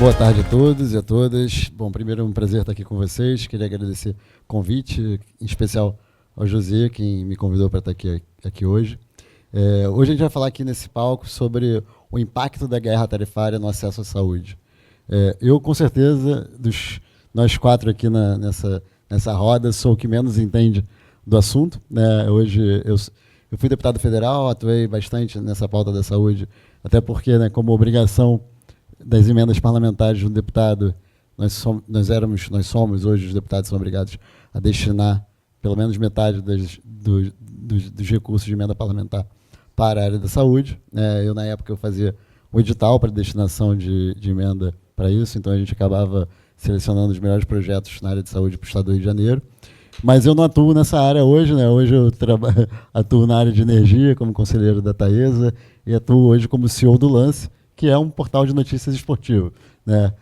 Boa tarde a todos e a todas. Bom, primeiro é um prazer estar aqui com vocês. Queria agradecer o convite, em especial ao José, quem me convidou para estar aqui hoje. Hoje a gente vai falar aqui nesse palco sobre o impacto da guerra tarifária no acesso à saúde. Eu, com certeza, nós quatro aqui nessa roda, sou o que menos entende do assunto, né? Hoje eu fui deputado federal, atuei bastante nessa pauta da saúde, até porque, né, como obrigação das emendas parlamentares de um deputado, nós somos, hoje os deputados são obrigados a destinar pelo menos metade dos recursos de emenda parlamentar para a área da saúde. Eu, na época, eu fazia o edital para destinação de emenda para isso, então a gente acabava selecionando os melhores projetos na área de saúde para o estado do Rio de Janeiro. Mas eu não atuo nessa área hoje, né? Hoje eu atuo na área de energia, como conselheiro da Taesa, e atuo hoje como CEO do Lance, que é um portal de notícias esportivo, né?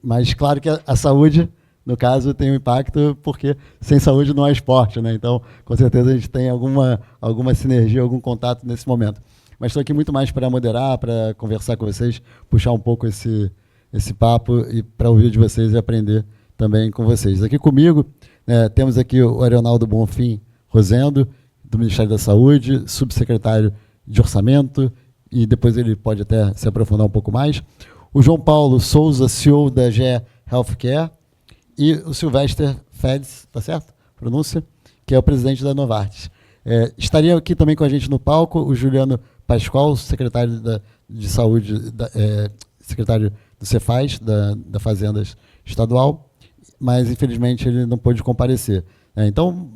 Mas claro que a saúde, no caso, tem um impacto, porque sem saúde não há esporte, né? Então, com certeza a gente tem alguma sinergia, algum contato nesse momento. Mas estou aqui muito mais para moderar, para conversar com vocês, puxar um pouco esse papo e para ouvir de vocês e aprender também com vocês. Aqui comigo, temos aqui o Arionaldo Bonfim Rosendo, do Ministério da Saúde, subsecretário de Orçamento, e depois ele pode até se aprofundar um pouco mais. O João Paulo Souza, CEO da GE Healthcare, e o Sylvester Feds, tá certo? Pronúncia? Que é o presidente da Novartis. Estaria aqui também com a gente no palco o Juliano Pascoal, secretário de Saúde, secretário do Cefaz, da Fazendas Estadual, mas infelizmente ele não pôde comparecer. Então,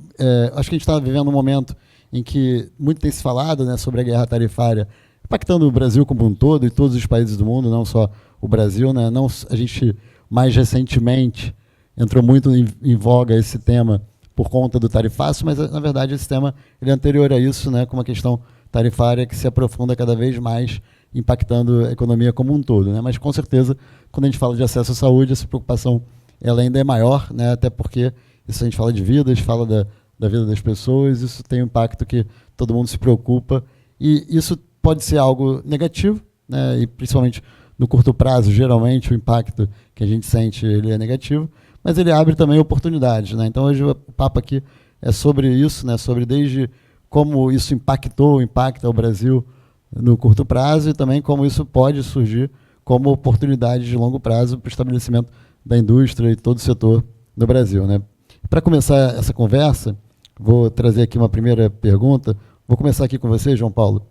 acho que a gente está vivendo um momento em que muito tem se falado, né, sobre a guerra tarifária, impactando o Brasil como um todo e todos os países do mundo, não só o Brasil, né? A gente, mais recentemente, entrou muito em voga esse tema por conta do tarifaço, mas, na verdade, esse tema ele é anterior a isso, né, com uma questão tarifária que se aprofunda cada vez mais, impactando a economia como um todo, né? Mas, com certeza, quando a gente fala de acesso à saúde, essa preocupação ela ainda é maior, né? Até porque isso a gente fala de vidas, fala da vida das pessoas, isso tem um impacto que todo mundo se preocupa, e isso pode ser algo negativo, né? E principalmente no curto prazo, geralmente o impacto que a gente sente ele é negativo, mas ele abre também oportunidades, né? Então hoje o papo aqui é sobre isso, né? Sobre desde como isso impacta o Brasil no curto prazo e também como isso pode surgir como oportunidade de longo prazo para o estabelecimento da indústria e todo o setor no Brasil, né? Para começar essa conversa, vou trazer aqui uma primeira pergunta. Vou começar aqui com você, João Paulo.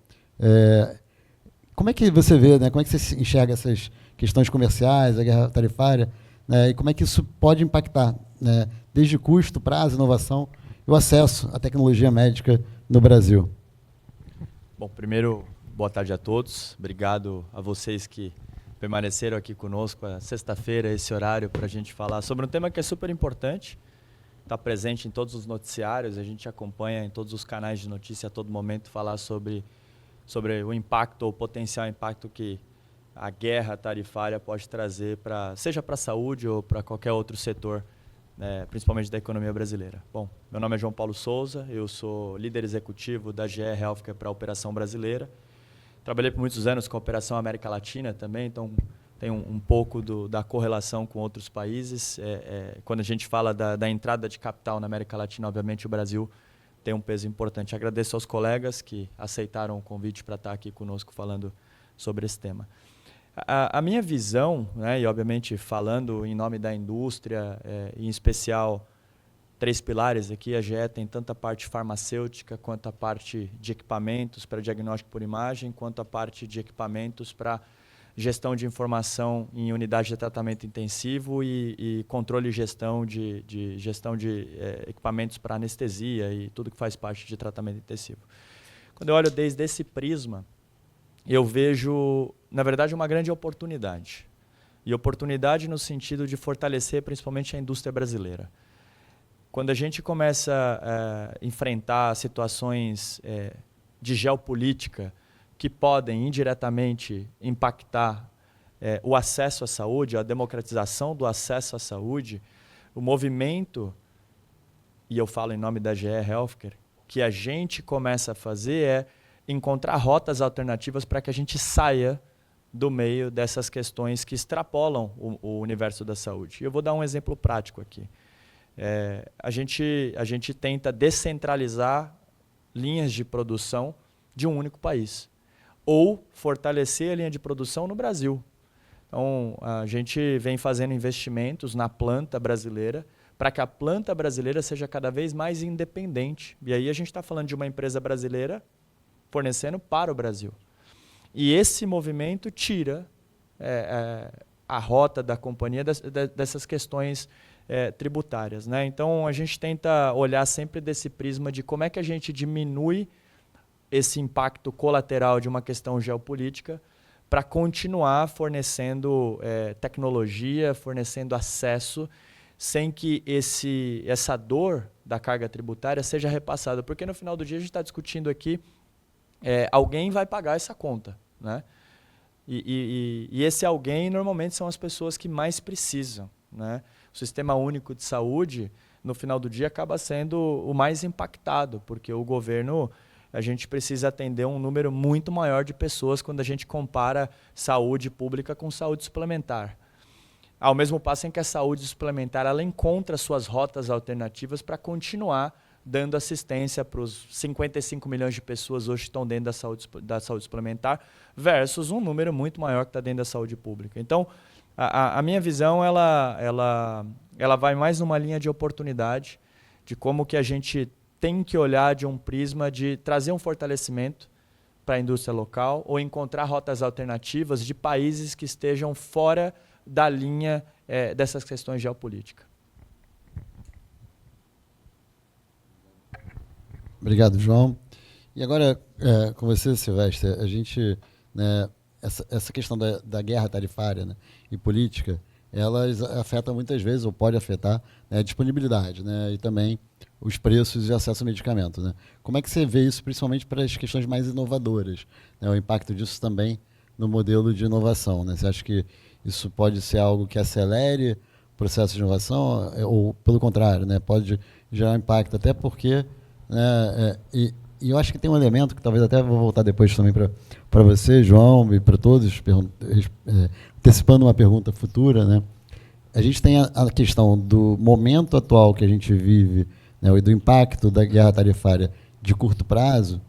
Como é que você vê, né, como é que você enxerga essas questões comerciais, a guerra tarifária, né, e como é que isso pode impactar, né, desde custo, prazo, inovação e o acesso à tecnologia médica no Brasil? Bom, primeiro, boa tarde a todos. Obrigado a vocês que permaneceram aqui conosco a sexta-feira, esse horário, para a gente falar sobre um tema que é super importante. Está presente em todos os noticiários, a gente acompanha em todos os canais de notícia a todo momento falar sobre o impacto ou o potencial impacto que a guerra tarifária pode trazer, seja para a saúde ou para qualquer outro setor, né, principalmente da economia brasileira. Bom, meu nome é João Paulo Souza, eu sou líder executivo da GE Healthcare para a operação brasileira. Trabalhei por muitos anos com a operação América Latina também, então tem um pouco da correlação com outros países. Quando a gente fala da entrada de capital na América Latina, obviamente o Brasil tem um peso importante. Agradeço aos colegas que aceitaram o convite para estar aqui conosco falando sobre esse tema. A minha visão, né, e obviamente falando em nome da indústria, em especial 3 pilares aqui, a GE tem tanto a parte farmacêutica, quanto a parte de equipamentos para diagnóstico por imagem, quanto a parte de equipamentos para gestão de informação em unidade de tratamento intensivo e controle e gestão de equipamentos para anestesia e tudo que faz parte de tratamento intensivo. Quando eu olho desde esse prisma, eu vejo, na verdade, uma grande oportunidade. E oportunidade no sentido de fortalecer principalmente a indústria brasileira. Quando a gente começa a enfrentar situações de geopolítica que podem indiretamente impactar o acesso à saúde, a democratização do acesso à saúde, o movimento, e eu falo em nome da GE Healthcare, que a gente começa a fazer encontrar rotas alternativas para que a gente saia do meio dessas questões que extrapolam o universo da saúde. E eu vou dar um exemplo prático aqui. A gente tenta descentralizar linhas de produção de um único país, ou fortalecer a linha de produção no Brasil. Então, a gente vem fazendo investimentos na planta brasileira para que a planta brasileira seja cada vez mais independente. E aí a gente está falando de uma empresa brasileira fornecendo para o Brasil. E esse movimento tira a rota da companhia dessas questões tributárias, né? Então, a gente tenta olhar sempre desse prisma de como é que a gente diminui esse impacto colateral de uma questão geopolítica para continuar fornecendo tecnologia, fornecendo acesso, sem que essa dor da carga tributária seja repassada. Porque no final do dia a gente está discutindo aqui, alguém vai pagar essa conta, né? E esse alguém normalmente são as pessoas que mais precisam, né? O Sistema Único de Saúde, no final do dia, acaba sendo o mais impactado, porque o governo, a gente precisa atender um número muito maior de pessoas quando a gente compara saúde pública com saúde suplementar. Ao mesmo passo em que a saúde suplementar ela encontra suas rotas alternativas para continuar dando assistência para os 55 milhões de pessoas hoje que estão dentro da saúde suplementar, versus um número muito maior que está dentro da saúde pública. Então, a minha visão ela vai mais numa linha de oportunidade, de como que a gente tem que olhar de um prisma de trazer um fortalecimento para a indústria local ou encontrar rotas alternativas de países que estejam fora da linha dessas questões geopolíticas. Obrigado, João. E agora, com você, Silvestre, a gente, né, essa questão da guerra tarifária, né, e política, elas afetam muitas vezes, ou pode afetar, né, a disponibilidade, né, e também os preços e acesso ao medicamento, né? Como é que você vê isso, principalmente para as questões mais inovadoras, né, o impacto disso também no modelo de inovação, né? Você acha que isso pode ser algo que acelere o processo de inovação, ou pelo contrário, né, pode gerar impacto, até porque, né, e eu acho que tem um elemento que talvez até vou voltar depois também para você, João, e para todos, antecipando uma pergunta futura, né? A gente tem a questão do momento atual que a gente vive, né, e do impacto da guerra tarifária de curto prazo,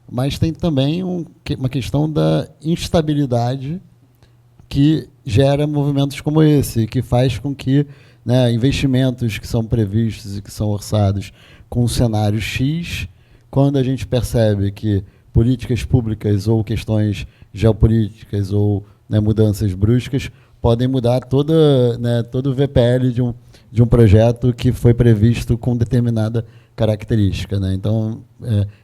mas tem também uma questão da instabilidade que gera movimentos como esse, que faz com que, né, investimentos que são previstos e que são orçados com um cenário X, quando a gente percebe que políticas públicas ou questões geopolíticas ou, né, mudanças bruscas podem mudar todo o VPL de um projeto que foi previsto com determinada característica, né? Então,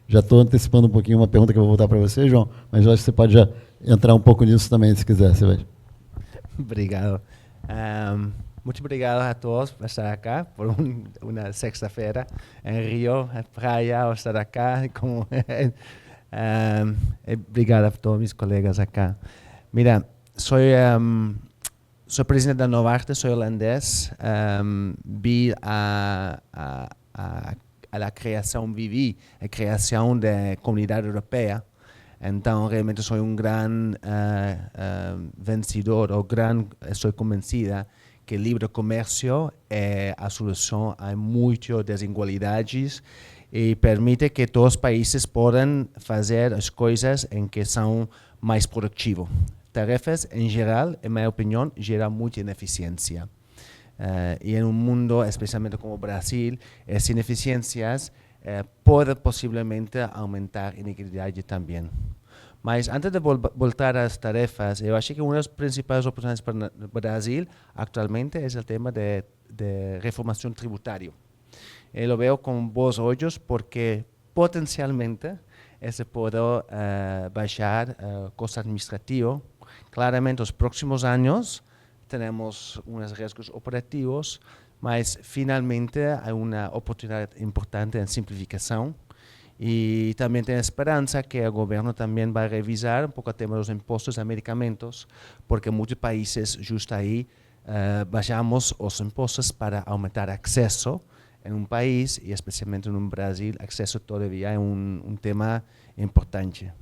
já estou antecipando um pouquinho uma pergunta que eu vou voltar para você, João, mas eu acho que você pode já entrar um pouco nisso também, se quiser, você vai. Obrigado. Muito obrigado a todos por estar acá por una sexta-feira en Río, en playa, o estar acá. Obrigado a todos mis colegas acá. Mira, soy presidente de Novartis, soy holandés. Vi viví la creación de Comunidad Europea. Então, realmente sou um grande vencedor, estou convencida que o livre comércio é a solução a muitas desigualdades e permite que todos os países possam fazer as coisas em que são mais produtivos. Tarefas, em geral, em minha opinião, geram muita ineficiência. E em um mundo, especialmente como o Brasil, as ineficiências podem possivelmente aumentar a inequidade também. Mas antes de voltar às tarefas, eu acho que uma das principais oportunidades para o Brasil atualmente é o tema de reformação tributária. Eu vejo com bons olhos porque potencialmente se pode baixar o custo administrativo. Claramente, nos próximos anos teremos uns riscos operativos, mas finalmente há uma oportunidade importante em simplificação. E também tem esperança que o governo também vai revisar um pouco o tema dos impostos a medicamentos, porque muitos países, justo aí, baixamos os impostos para aumentar acesso em um país, e especialmente no Brasil, acesso todavía é um tema importante.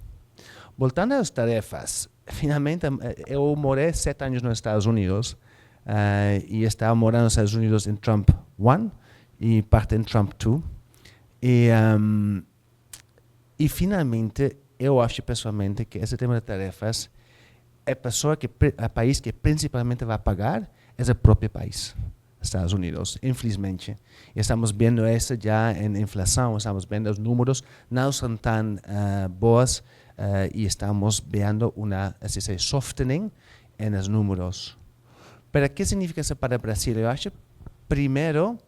Voltando às tarefas, finalmente, eu morei 7 anos nos Estados Unidos e estava morando nos Estados Unidos em Trump 1 e parte em Trump 2. E finalmente, eu acho pessoalmente que esse tema de tarefas, a país que principalmente vai pagar é o próprio país, Estados Unidos, infelizmente. E estamos vendo isso já em inflação, estamos vendo os números não são tão bons e estamos vendo esse softening nos números. Mas o que significa isso para o Brasil? Eu acho, primeiro,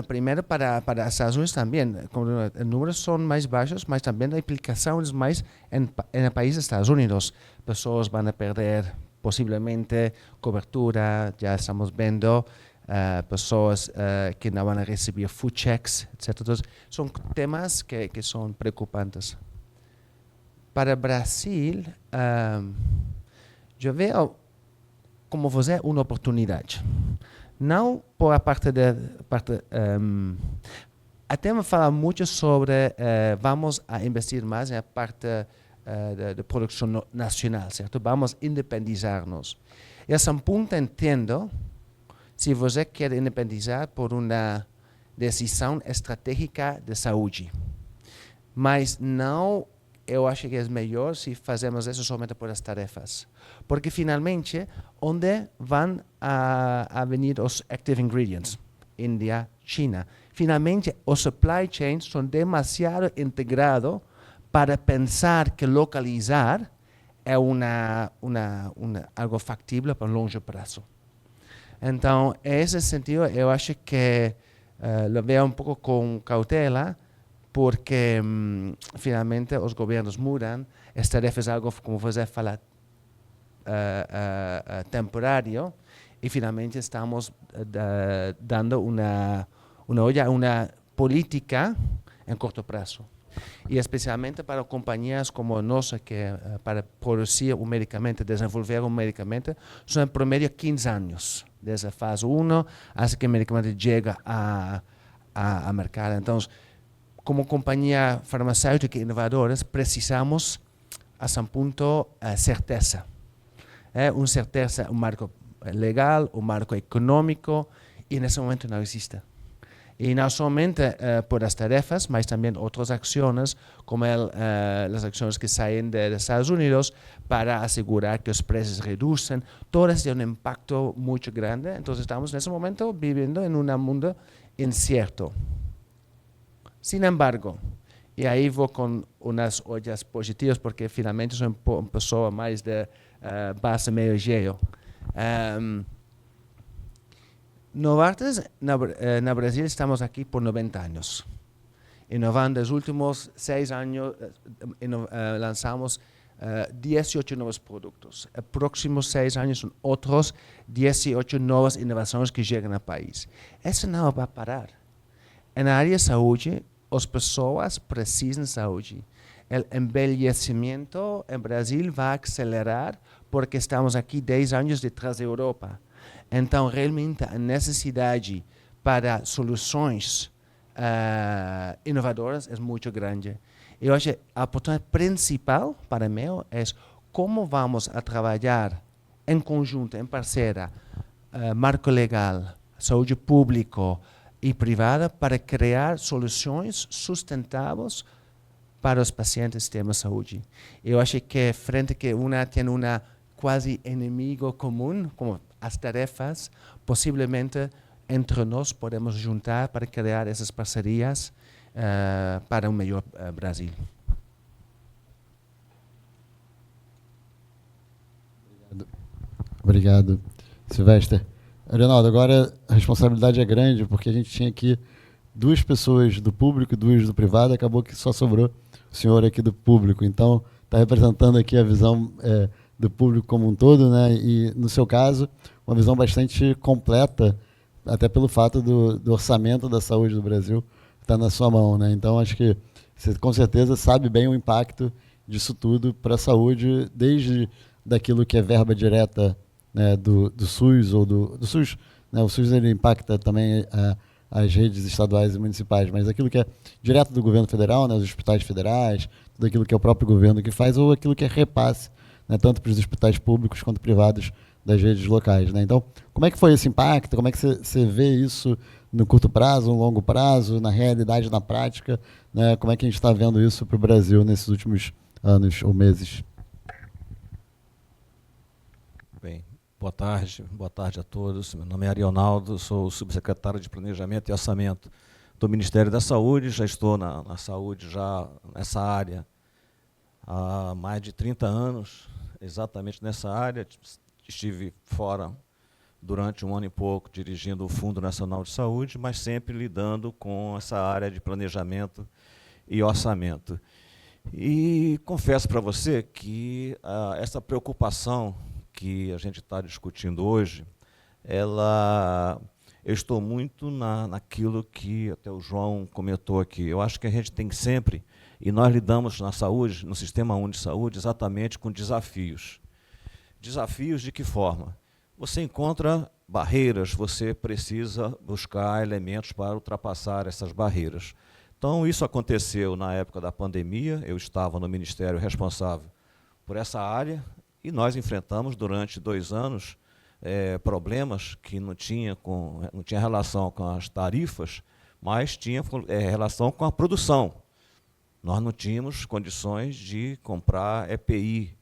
primeiro para os Estados Unidos também, os números são mais baixos, mas também a implicação é mais no país dos Estados Unidos. Pessoas vão perder possivelmente cobertura, já estamos vendo pessoas que não vão receber food checks, etc. Então, são temas que são preocupantes. Para o Brasil, eu vejo como você uma oportunidade. Não por a parte até me fala muito sobre vamos a investir mais na parte de produção nacional, certo? Vamos independizar-nos. E a esse ponto entendo se você quer independizar por uma decisão estratégica de saúde. Mas não, eu acho que é melhor se fazemos isso somente por as tarefas. Porque finalmente, onde vão a venir os active ingredients? Índia, China. Finalmente, os supply chains são demasiado integrados para pensar que localizar é algo factível para longo prazo. Então, nesse sentido, eu acho que lo vejo um pouco com cautela, porque finalmente os governos mudam, as tarefas é algo, como você fala, temporário, e finalmente estamos dando uma política em curto prazo. E especialmente para companhias como a nossa, que para produzir um medicamento, desenvolver um medicamento, são em promédio 15 anos, desde a fase 1 até que o medicamento chega a mercado. Então, como companhia farmacêutica inovadora, precisamos, a um ponto, certeza. Uma certeza, um marco legal, um marco econômico, e nesse momento não existe. E não somente por as tarefas, mas também outras ações, como as ações que saem dos Estados Unidos para assegurar que os preços reduzem. Todas têm um impacto muito grande. Então, estamos nesse momento vivendo em um mundo incierto. Sin embargo, e aí vou com umas olhas positivas, porque finalmente sou uma pessoa mais de base meio geo. Novartis, no Brasil, estamos aqui por 90 anos. Inovando nos últimos 6 anos, lançamos 18 novos produtos. Os próximos 6 anos são outros 18 novas inovações que chegam ao país. Isso não vai parar. Na área de saúde, as pessoas precisam de saúde. O envelhecimento em Brasil vai acelerar porque estamos aqui 10 anos detrás da Europa. Então, realmente, a necessidade para soluções inovadoras é muito grande. Eu acho que a oportunidade principal para mim é como vamos a trabalhar em conjunto, em parceira, marco legal, saúde pública e privada para criar soluções sustentáveis para os pacientes do sistema de saúde. Eu acho que frente que uma tem uma quase inimigo comum, como as tarefas, possivelmente entre nós podemos juntar para criar essas parcerias para um melhor Brasil. Obrigado, Silvestre. Leonardo, agora a responsabilidade é grande, porque a gente tinha aqui 2 pessoas do público e 2 do privado, acabou que só sobrou o senhor aqui do público. Então, está representando aqui a visão do público como um todo, né? E, no seu caso, uma visão bastante completa, até pelo fato do orçamento da saúde do Brasil estar na sua mão, né? Então, acho que você, com certeza, sabe bem o impacto disso tudo para a saúde, desde daquilo que é verba direta, né, do SUS, ou do SUS, né? O SUS ele impacta também as redes estaduais e municipais, mas aquilo que é direto do governo federal, né, os hospitais federais, tudo aquilo que é o próprio governo que faz, ou aquilo que é repasse, né, tanto para os hospitais públicos quanto privados das redes locais, né? Então, como é que foi esse impacto? Como é que você vê isso no curto prazo, no longo prazo, na realidade, na prática, né? Como é que a gente está vendo isso para o Brasil nesses últimos anos ou meses? Bem, boa tarde a todos. Meu nome é Arionaldo, sou subsecretário de Planejamento e Orçamento do Ministério da Saúde. Já estou na saúde, já nessa área, há mais de 30 anos, exatamente nessa área. Estive fora durante 1 ano e pouco, dirigindo o Fundo Nacional de Saúde, mas sempre lidando com essa área de planejamento e orçamento. E confesso para você que essa preocupação que a gente está discutindo hoje, eu estou muito naquilo que até o João comentou aqui. Eu acho que a gente tem que sempre, e nós lidamos na saúde, no Sistema Único de Saúde, exatamente com desafios. Desafios de que forma? Você encontra barreiras, você precisa buscar elementos para ultrapassar essas barreiras. Então, isso aconteceu na época da pandemia, eu estava no ministério responsável por essa área, e nós enfrentamos durante 2 anos problemas que não tinha relação com as tarifas, mas tinha relação com a produção. Nós não tínhamos condições de comprar EPI,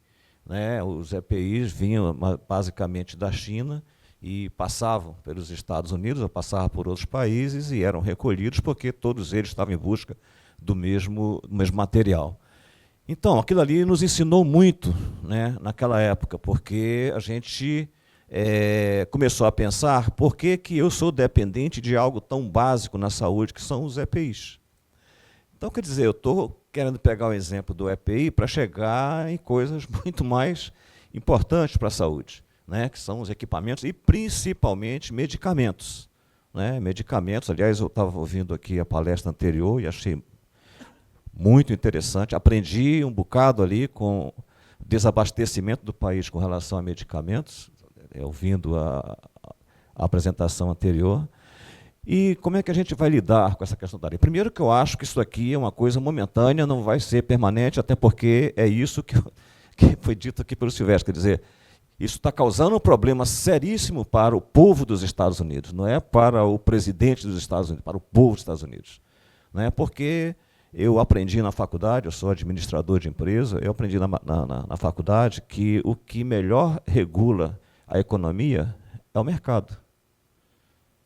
né? Os EPIs vinham basicamente da China e passavam pelos Estados Unidos, ou passavam por outros países e eram recolhidos porque todos eles estavam em busca do mesmo material. Então, aquilo ali nos ensinou muito, né, naquela época, porque a gente começou a pensar por que eu sou dependente de algo tão básico na saúde, que são os EPIs. Então, quer dizer, eu estou querendo pegar o exemplo do EPI para chegar em coisas muito mais importantes para a saúde, né, que são os equipamentos e, principalmente, medicamentos. Né, medicamentos, aliás, eu estava ouvindo aqui a palestra anterior e achei muito interessante. Aprendi um bocado ali com o desabastecimento do país com relação a medicamentos, ouvindo a apresentação anterior. E como é que a gente vai lidar com essa questão da área? Primeiro que eu acho que isso aqui é uma coisa momentânea, não vai ser permanente, até porque é isso que foi dito aqui pelo Silvestre. Quer dizer, isso está causando um problema seríssimo para o povo dos Estados Unidos, não é para o presidente dos Estados Unidos, para o povo dos Estados Unidos. Não é porque eu aprendi na faculdade, eu sou administrador de empresa, eu aprendi na faculdade que o que melhor regula a economia é o mercado.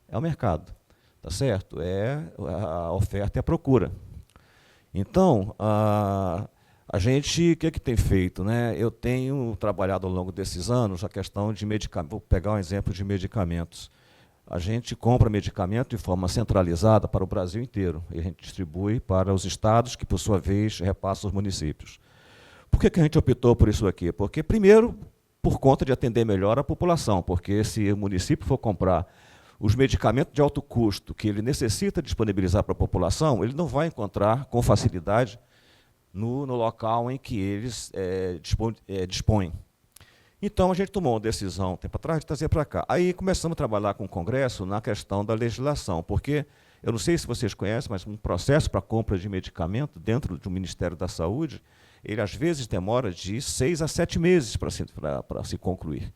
É o mercado. Tá certo? É a oferta e a procura. Então, a gente, o que tem feito? Né? Eu tenho trabalhado ao longo desses anos a questão de medicamentos. Vou pegar um exemplo de medicamentos. A gente compra medicamento de forma centralizada para o Brasil inteiro, e a gente distribui para os estados, que, por sua vez, repassam os municípios. Por que a gente optou por isso aqui? Porque, primeiro, por conta de atender melhor a população, porque se o município for comprar os medicamentos de alto custo que ele necessita disponibilizar para a população, ele não vai encontrar com facilidade no local em que eles dispõem. Então, a gente tomou uma decisão, tempo atrás, de trazer para cá. Aí começamos a trabalhar com o Congresso na questão da legislação, porque, eu não sei se vocês conhecem, mas um processo para compra de medicamento dentro do Ministério da Saúde, ele às vezes demora de 6 a 7 meses para se concluir.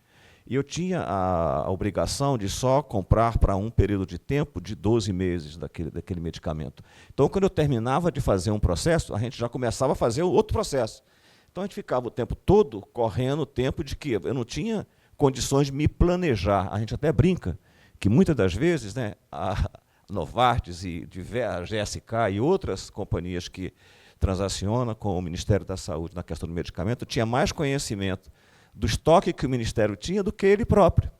E eu tinha a obrigação de só comprar para um período de tempo de 12 meses daquele medicamento. Então, quando eu terminava de fazer um processo, a gente já começava a fazer outro processo. Então, a gente ficava o tempo todo correndo o tempo de que eu não tinha condições de me planejar. A gente até brinca que, muitas das vezes, né, a Novartis e a GSK e outras companhias que transacionam com o Ministério da Saúde na questão do medicamento, tinha mais conhecimento do estoque que o Ministério tinha do que ele próprio,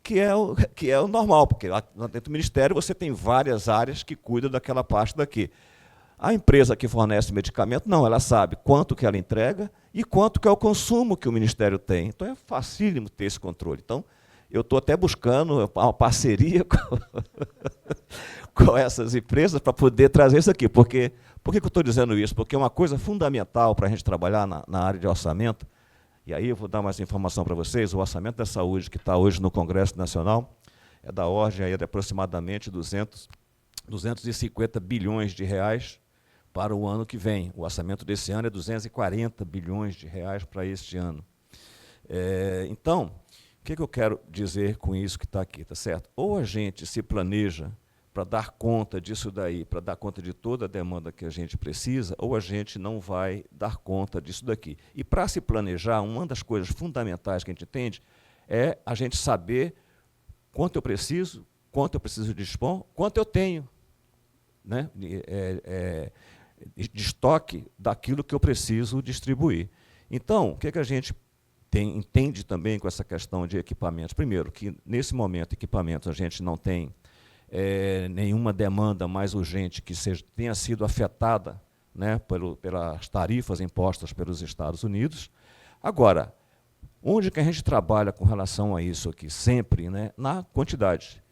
que é o normal, porque lá dentro do Ministério você tem várias áreas que cuidam daquela parte daqui. A empresa que fornece medicamento, não, ela sabe quanto que ela entrega e quanto que é o consumo que o Ministério tem. Então é facílimo ter esse controle. Então, eu estou até buscando uma parceria com essas empresas para poder trazer isso aqui. Por que eu estou dizendo isso? Porque é uma coisa fundamental para a gente trabalhar na área de orçamento. E aí eu vou dar mais informação para vocês. O orçamento da saúde, que está hoje no Congresso Nacional, é da ordem aí de aproximadamente 200 250 bilhões de reais para o ano que vem. O orçamento desse ano é 240 bilhões de reais para este ano. Então, o que eu quero dizer com isso que está aqui, tá certo? Ou a gente se planeja para dar conta disso daí, para dar conta de toda a demanda que a gente precisa, ou a gente não vai dar conta disso daqui. E para se planejar, uma das coisas fundamentais que a gente entende é a gente saber quanto eu preciso dispor, quanto eu tenho, né, de estoque daquilo que eu preciso distribuir. Então, o que a gente entende também com essa questão de equipamentos? Primeiro, que nesse momento, equipamentos, a gente não tem nenhuma demanda mais urgente que tenha sido afetada, né, pelas tarifas impostas pelos Estados Unidos. Agora, onde que a gente trabalha com relação a isso aqui? Sempre, né, na quantidade.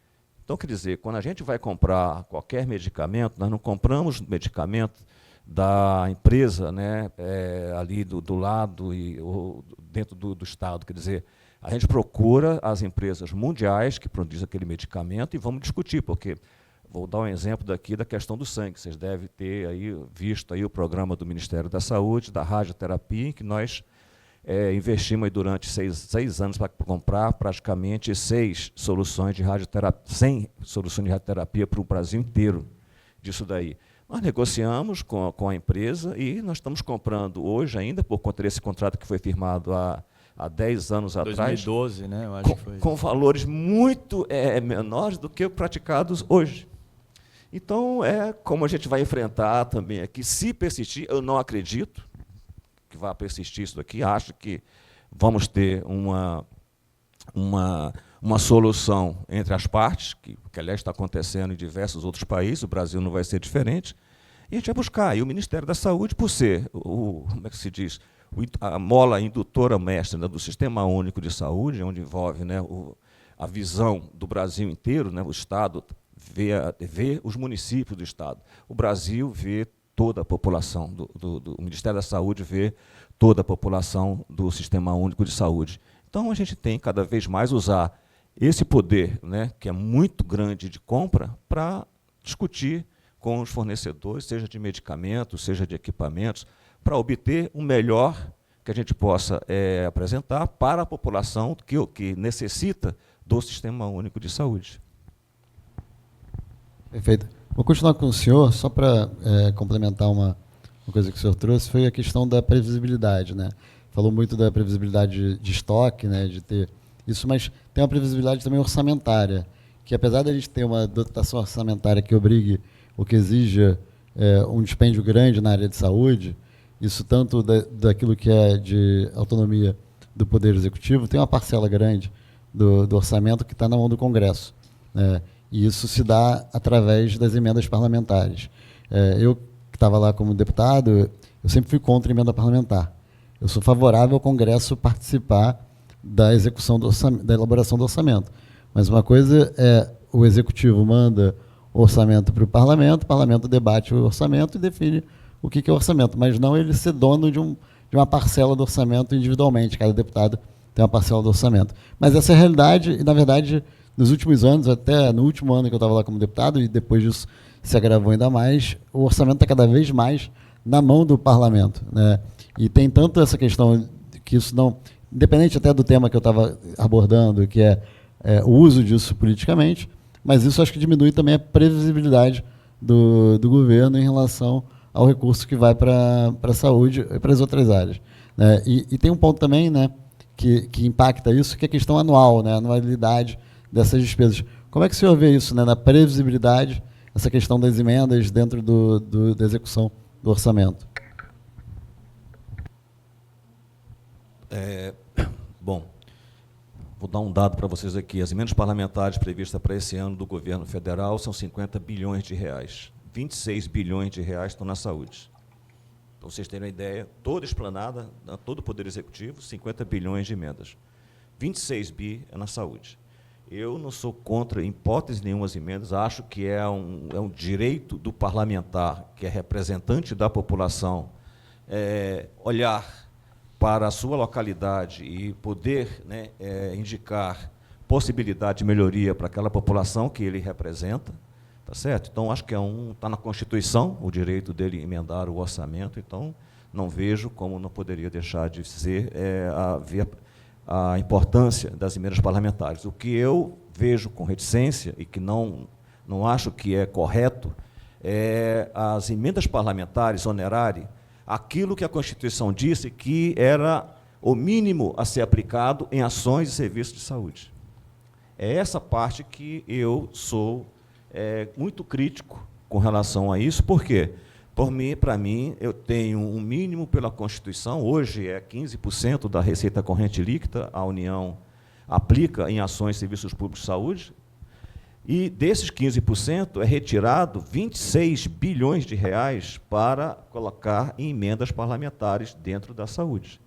Então, quer dizer, quando a gente vai comprar qualquer medicamento, nós não compramos medicamento da empresa, né, ali do lado ou dentro do Estado. Quer dizer, a gente procura as empresas mundiais que produzem aquele medicamento e vamos discutir, porque vou dar um exemplo daqui da questão do sangue. Vocês devem ter aí visto aí o programa do Ministério da Saúde, da radioterapia, em que nós investimos aí durante 6 anos para comprar praticamente 100 soluções de radioterapia para o Brasil inteiro, disso daí. Nós negociamos com a empresa e nós estamos comprando hoje ainda, por conta desse contrato que foi firmado há 10 anos atrás, 2012, né? Eu acho que foi. Com valores muito menores do que praticados hoje. Então, como a gente vai enfrentar também aqui, se persistir, eu não acredito que vai persistir isso daqui, acho que vamos ter uma solução entre as partes, que aliás está acontecendo em diversos outros países, o Brasil não vai ser diferente, e a gente vai buscar. E o Ministério da Saúde, por ser, como é que se diz, a mola indutora mestra, né, do Sistema Único de Saúde, onde envolve, né, a visão do Brasil inteiro, né, o Estado vê os municípios do Estado, o Brasil vê toda a população, o Ministério da Saúde vê toda a população do Sistema Único de Saúde. Então, a gente tem cada vez mais usar esse poder, né, que é muito grande de compra, para discutir com os fornecedores, seja de medicamentos, seja de equipamentos, para obter o melhor que a gente possa apresentar para a população que necessita do Sistema Único de Saúde. Perfeito. Vou continuar com o senhor, só para complementar uma coisa que o senhor trouxe, foi a questão da previsibilidade, né? Falou muito da previsibilidade de estoque, né, de ter isso, mas tem uma previsibilidade também orçamentária, que apesar de a gente ter uma dotação orçamentária que obrigue ou que exija um dispêndio grande na área de saúde, isso tanto daquilo que é de autonomia do Poder Executivo, tem uma parcela grande do orçamento que está na mão do Congresso, né? E isso se dá através das emendas parlamentares. Eu, que estava lá como deputado, eu sempre fui contra a emenda parlamentar. Eu sou favorável ao Congresso participar da execução da elaboração do orçamento. Mas uma coisa é o Executivo manda o orçamento para o Parlamento debate o orçamento e define o que é orçamento, mas não ele ser dono de uma parcela do orçamento individualmente. Cada deputado tem uma parcela do orçamento. Mas essa é a realidade, e, na verdade, nos últimos anos, até no último ano que eu estava lá como deputado, e depois disso se agravou ainda mais, o orçamento está cada vez mais na mão do Parlamento, né? E tem tanto essa questão que isso não... Independente até do tema que eu estava abordando, que é o uso disso politicamente, mas isso acho que diminui também a previsibilidade do governo em relação ao recurso que vai para a saúde e para as outras áreas, né? E tem um ponto também, né, que impacta isso, que é a questão anual, né, a anualidade dessas despesas. Como é que o senhor vê isso, né, na previsibilidade, essa questão das emendas dentro da execução do orçamento? Bom, vou dar um dado para vocês aqui. As emendas parlamentares previstas para esse ano do governo federal são 50 bilhões de reais. 26 bilhões de reais estão na saúde. Para vocês terem uma ideia, toda esplanada, todo o Poder Executivo, 50 bilhões de emendas. 26 bi é na saúde. Eu não sou contra, em hipótese nenhuma, as emendas, acho que é um direito do parlamentar, que é representante da população, olhar para a sua localidade e poder, né, indicar possibilidade de melhoria para aquela população que ele representa, tá Tá certo? Então, acho que está na Constituição o direito dele emendar o orçamento, então não vejo como não poderia deixar de ser a importância das emendas parlamentares. O que eu vejo com reticência e que não acho que é correto é as emendas parlamentares onerarem aquilo que a Constituição disse que era o mínimo a ser aplicado em ações e serviços de saúde. É essa parte que eu sou muito crítico com relação a isso. Por quê? Para mim, eu tenho um mínimo pela Constituição, hoje é 15% da receita corrente líquida, a União aplica em ações e serviços públicos de saúde, e desses 15% é retirado 26 bilhões de reais para colocar em emendas parlamentares dentro da saúde.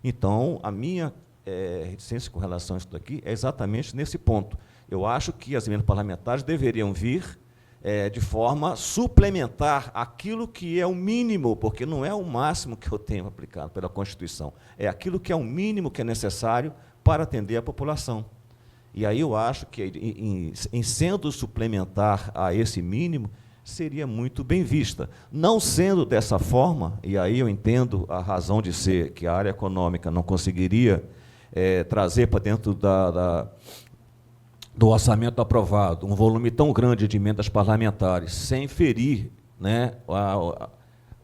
Então, a minha reticência com relação a isso daqui é exatamente nesse ponto. Eu acho que as emendas parlamentares deveriam vir de forma suplementar aquilo que é o mínimo, porque não é o máximo que eu tenho aplicado pela Constituição, é aquilo que é o mínimo que é necessário para atender a população. E aí eu acho que, em sendo suplementar a esse mínimo, seria muito bem vista. Não sendo dessa forma, e aí eu entendo a razão de ser que a área econômica não conseguiria trazer para dentro do orçamento aprovado um volume tão grande de emendas parlamentares, sem ferir, né,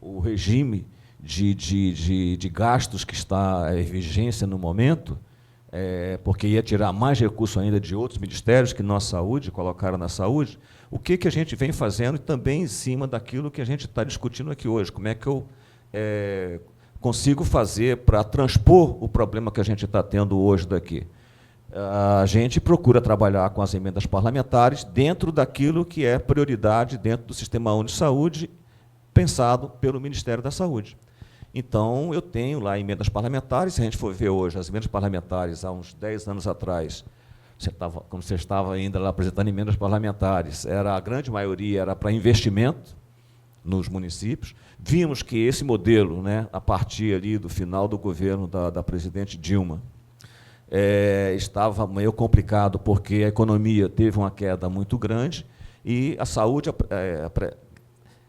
o regime de gastos que está em vigência no momento, porque ia tirar mais recursos ainda de outros ministérios que nós, saúde, colocaram na saúde. O que a gente vem fazendo também em cima daquilo que a gente está discutindo aqui hoje? Como é que eu consigo fazer para transpor o problema que a gente está tendo hoje daqui? A gente procura trabalhar com as emendas parlamentares dentro daquilo que é prioridade dentro do Sistema Único de Saúde, pensado pelo Ministério da Saúde. Então, eu tenho lá emendas parlamentares. Se a gente for ver hoje as emendas parlamentares, há uns 10 anos atrás, como você estava ainda lá apresentando emendas parlamentares, a grande maioria era para investimento nos municípios. Vimos que esse modelo, né, a partir ali do final do governo da presidente Dilma, estava meio complicado, porque a economia teve uma queda muito grande e a saúde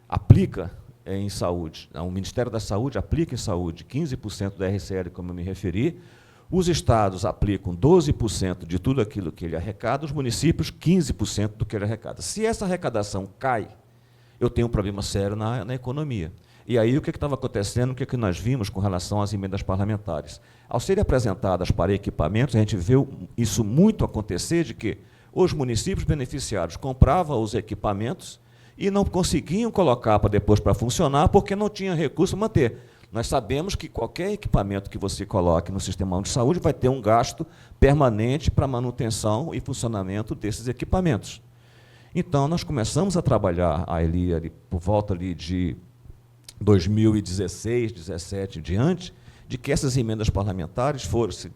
aplica em saúde. O Ministério da Saúde aplica em saúde 15% da RCL, como eu me referi. Os estados aplicam 12% de tudo aquilo que ele arrecada, os municípios 15% do que ele arrecada. Se essa arrecadação cai, eu tenho um problema sério na economia. E aí o que estava acontecendo, o que nós vimos com relação às emendas parlamentares? Ao serem apresentadas para equipamentos, a gente viu isso muito acontecer, de que os municípios beneficiários compravam os equipamentos e não conseguiam colocar depois para funcionar, porque não tinha recurso para manter. Nós sabemos que qualquer equipamento que você coloque no Sistema Único de Saúde vai ter um gasto permanente para manutenção e funcionamento desses equipamentos. Então, nós começamos a trabalhar ali por volta ali de 2016, 2017 em diante, de que essas emendas parlamentares fossem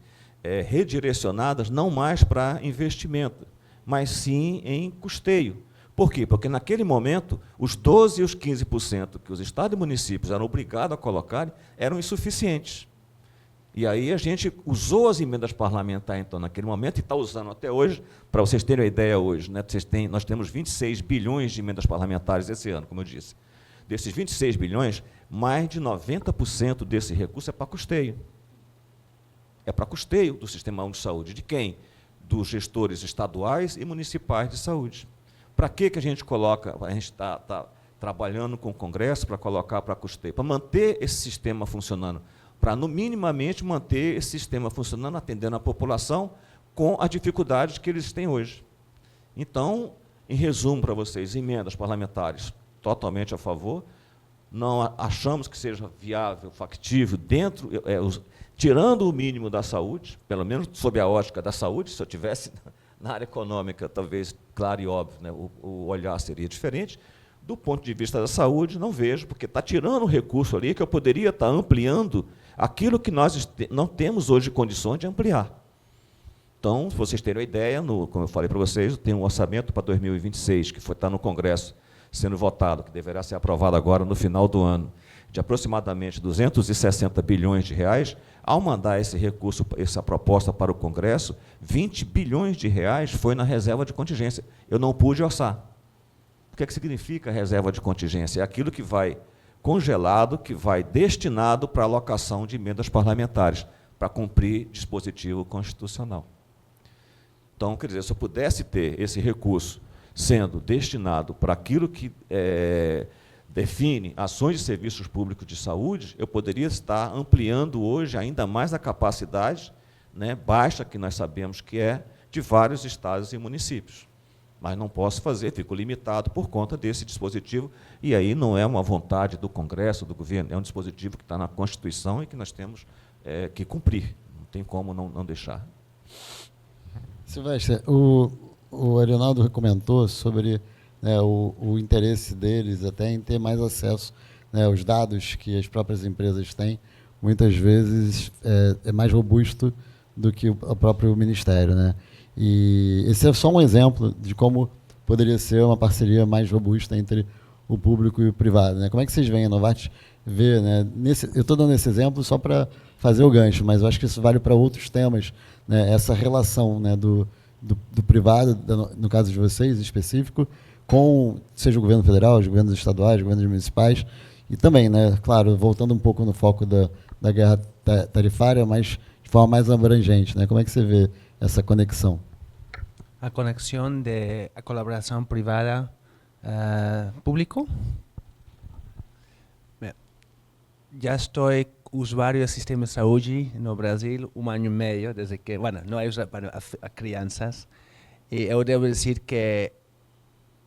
redirecionadas não mais para investimento, mas sim em custeio. Por quê? Porque, naquele momento, os 12% e os 15% que os estados e municípios eram obrigados a colocar eram insuficientes. E aí a gente usou as emendas parlamentares, então, naquele momento, e está usando até hoje. Para vocês terem uma ideia hoje, né, nós temos 26 bilhões de emendas parlamentares esse ano, como eu disse. Desses 26 bilhões, mais de 90% desse recurso é para custeio. É para custeio do Sistema Único de Saúde. De quem? Dos gestores estaduais e municipais de saúde. Para que a gente coloca? A gente está trabalhando com o Congresso para colocar para custeio, para manter esse sistema funcionando, para, minimamente, manter esse sistema funcionando, atendendo a população com as dificuldades que eles têm hoje. Então, em resumo para vocês, emendas parlamentares totalmente a favor, não achamos que seja viável, factível, tirando o mínimo da saúde, pelo menos sob a ótica da saúde. Se eu tivesse na área econômica, talvez, claro e óbvio, né, o olhar seria diferente. Do ponto de vista da saúde, não vejo, porque está tirando um recurso ali que eu poderia estar ampliando aquilo que nós não temos hoje condições de ampliar. Então, se vocês terem uma ideia, como eu falei para vocês, eu tenho um orçamento para 2026, que está no Congresso sendo votado, que deverá ser aprovado agora no final do ano, de aproximadamente 260 bilhões de reais. Ao mandar esse recurso, essa proposta para o Congresso, 20 bilhões de reais foi na reserva de contingência. Eu não pude orçar, O que é que significa reserva de contingência? É aquilo que vai congelado, que vai destinado para alocação de emendas parlamentares, para cumprir dispositivo constitucional. Então, quer dizer, se eu pudesse ter esse recurso sendo destinado para aquilo que define ações de serviços públicos de saúde, eu poderia estar ampliando hoje ainda mais a capacidade, né, baixa, que nós sabemos que é, de vários estados e municípios. Mas não posso fazer, fico limitado por conta desse dispositivo, e aí não é uma vontade do Congresso, do governo, é um dispositivo que está na Constituição e que nós temos que cumprir, não tem como não deixar. Silvestre, o Arionaldo comentou sobre, né, o interesse deles até em ter mais acesso, né, os dados que as próprias empresas têm, muitas vezes é mais robusto do que o próprio Ministério, né? E esse é só um exemplo de como poderia ser uma parceria mais robusta entre o público e o privado, né? Como é que vocês veem a Novartis ver, né? Eu estou dando esse exemplo só para fazer o gancho, mas eu acho que isso vale para outros temas, né? Essa relação, né, do privado, no caso de vocês, em específico, com, seja o governo federal, os governos estaduais, os governos municipais, e também, né, claro, voltando um pouco no foco da guerra tarifária, mas de forma mais abrangente, né? Como é que você vê essa conexão? A conexão a colaboração privada público. Já estou usuário do sistema de saúde no Brasil 1 ano e meio, desde que, bueno, não é para crianças, e eu devo dizer que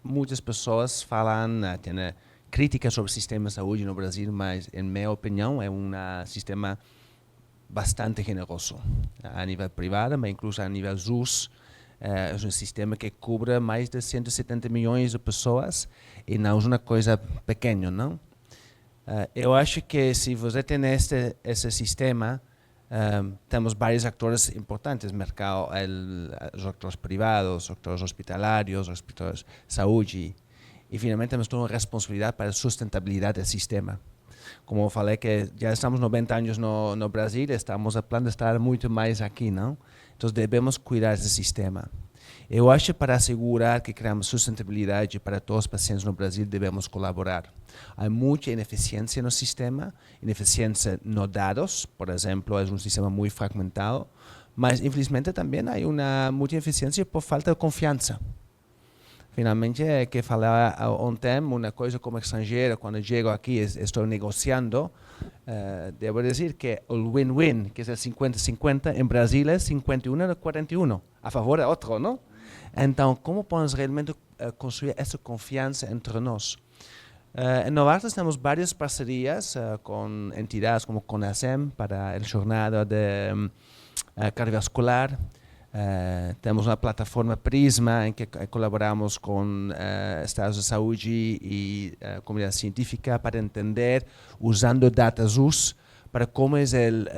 muitas pessoas falam, têm críticas sobre o sistema de saúde no Brasil, mas, em minha opinião, é um sistema bastante generoso a nível privado, mas incluso a nível SUS. É um sistema que cobre mais de 170 milhões de pessoas e não é uma coisa pequena, não? Eu acho que se você tem esse sistema, temos vários atores importantes, mercado, os atores privados, os atores hospitalários, os atores de saúde, e finalmente temos toda uma responsabilidade para a sustentabilidade do sistema. Como eu falei, que já estamos 90 anos no Brasil, estamos a plano de estar muito mais aqui, não? Então devemos cuidar desse sistema. Eu acho que para assegurar que criamos sustentabilidade para todos os pacientes no Brasil, devemos colaborar. Há muita ineficiência no sistema, ineficiência nos dados, por exemplo, é um sistema muito fragmentado, mas infelizmente também há muita ineficiência por falta de confiança. Finalmente, que falar ontem, uma coisa como estrangeiro, quando chego aqui estou negociando, devo dizer que o win-win, que é 50-50, em Brasil é 51-41, a favor de outro, não? Então, como podemos realmente construir essa confiança entre nós? Em Novartis temos várias parcerias com entidades como CONASEM para a jornada de cardiovascular. Temos uma plataforma Prisma em que colaboramos com estados de saúde e comunidade científica para entender, usando dados SUS, para como é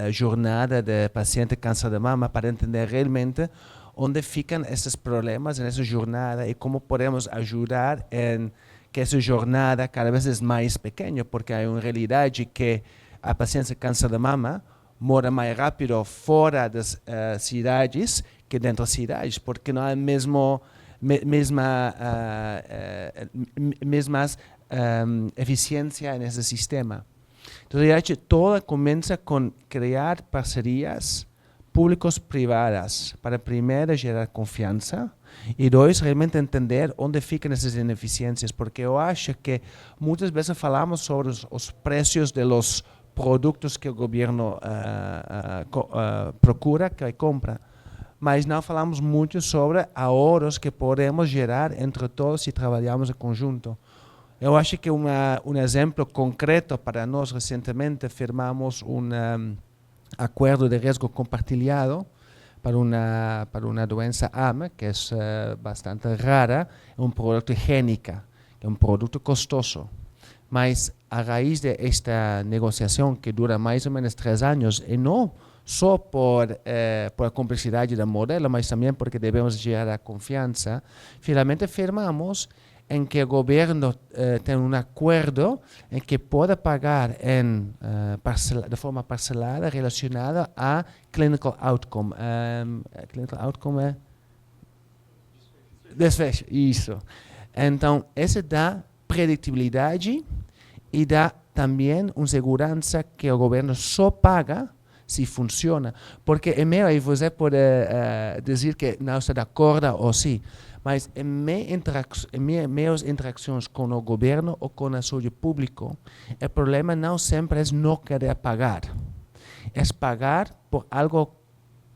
a jornada de paciente câncer de mama, para entender realmente onde ficam esses problemas nessa jornada e como podemos ajudar em que essa jornada cada vez é mais pequena, porque há uma realidade que a paciente de câncer de mama mora mais rápido fora das cidades que dentro das cidades, porque não há mesma eficiência nesse sistema. Então, eu acho que tudo começa com criar parcerias públicos-privadas para, primeiro, gerar confiança e, dois, realmente entender onde ficam essas ineficiências, porque eu acho que muitas vezes falamos sobre os preços dos produtos que o governo procura, que compra, mas não falamos muito sobre ahorros que podemos gerar entre todos se trabalhamos em conjunto. Eu acho que um exemplo concreto para nós, recentemente firmamos acordo de risco compartilhado para uma doença AME, que é bastante rara, é um produto génica, que é um produto custoso. Mas a raiz desta negociação, que dura mais ou menos 3 anos, e não só por a complexidade do modelo, mas também porque devemos gerar a confiança, finalmente firmamos em que o governo tem um acordo em que pode pagar de forma parcelada relacionada a clinical outcome. Clinical outcome é desfecho, isso. Então, esse dá predictibilidade e dá também uma segurança que o governo só paga se funciona. Porque é meu, e você pode dizer que não está de acordo ou sim, mas em minhas interações com o governo ou com a saúde pública, o problema não sempre é não querer pagar. É pagar por algo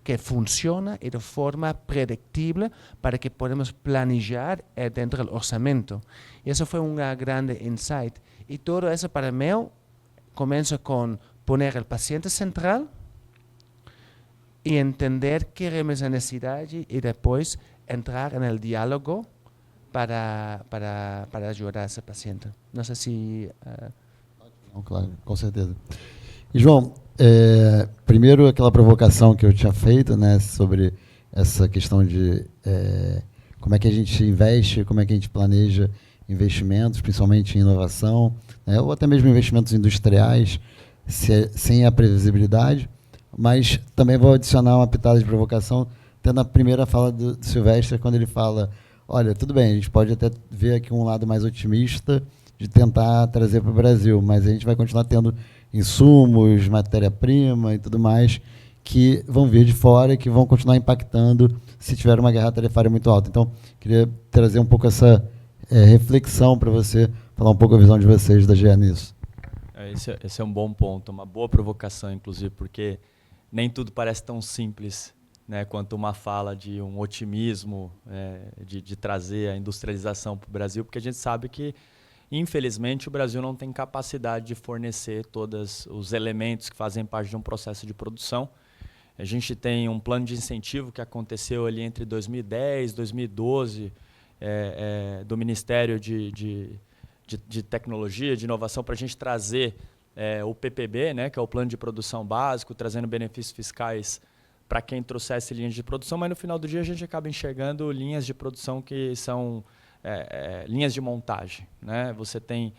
que funciona e de forma predictível para que podemos planejar dentro do orçamento. Isso foi um grande insight. E tudo isso para mim começa com poner o paciente central e entender que é a necessidade e depois entrar no diálogo para ajudar esse paciente. Não sei se... Não, claro, com certeza. E, João, primeiro aquela provocação que eu tinha feito, né, sobre essa questão de como é que a gente investe, como é que a gente planeja investimentos, principalmente em inovação, né, ou até mesmo investimentos industriais, sem a previsibilidade, mas também vou adicionar uma pitada de provocação, tendo a primeira fala do Silvestre, quando ele fala, olha, tudo bem, a gente pode até ver aqui um lado mais otimista de tentar trazer para o Brasil, mas a gente vai continuar tendo insumos, matéria-prima e tudo mais, que vão vir de fora e que vão continuar impactando se tiver uma guerra tarifária muito alta. Então, queria trazer um pouco essa reflexão para você, falar um pouco a visão de vocês da GE nisso. Esse é um bom ponto, uma boa provocação, inclusive, porque nem tudo parece tão simples, né, quanto uma fala de um otimismo de trazer a industrialização para o Brasil, porque a gente sabe que, infelizmente, o Brasil não tem capacidade de fornecer todos os elementos que fazem parte de um processo de produção. A gente tem um plano de incentivo que aconteceu ali entre 2010 e 2012, do Ministério de Tecnologia, de Inovação, para a gente trazer o PPB, né, que é o Plano de Produção Básico, trazendo benefícios fiscais para quem trouxesse linhas de produção, mas no final do dia a gente acaba enxergando linhas de produção que são linhas de montagem, né? Você tem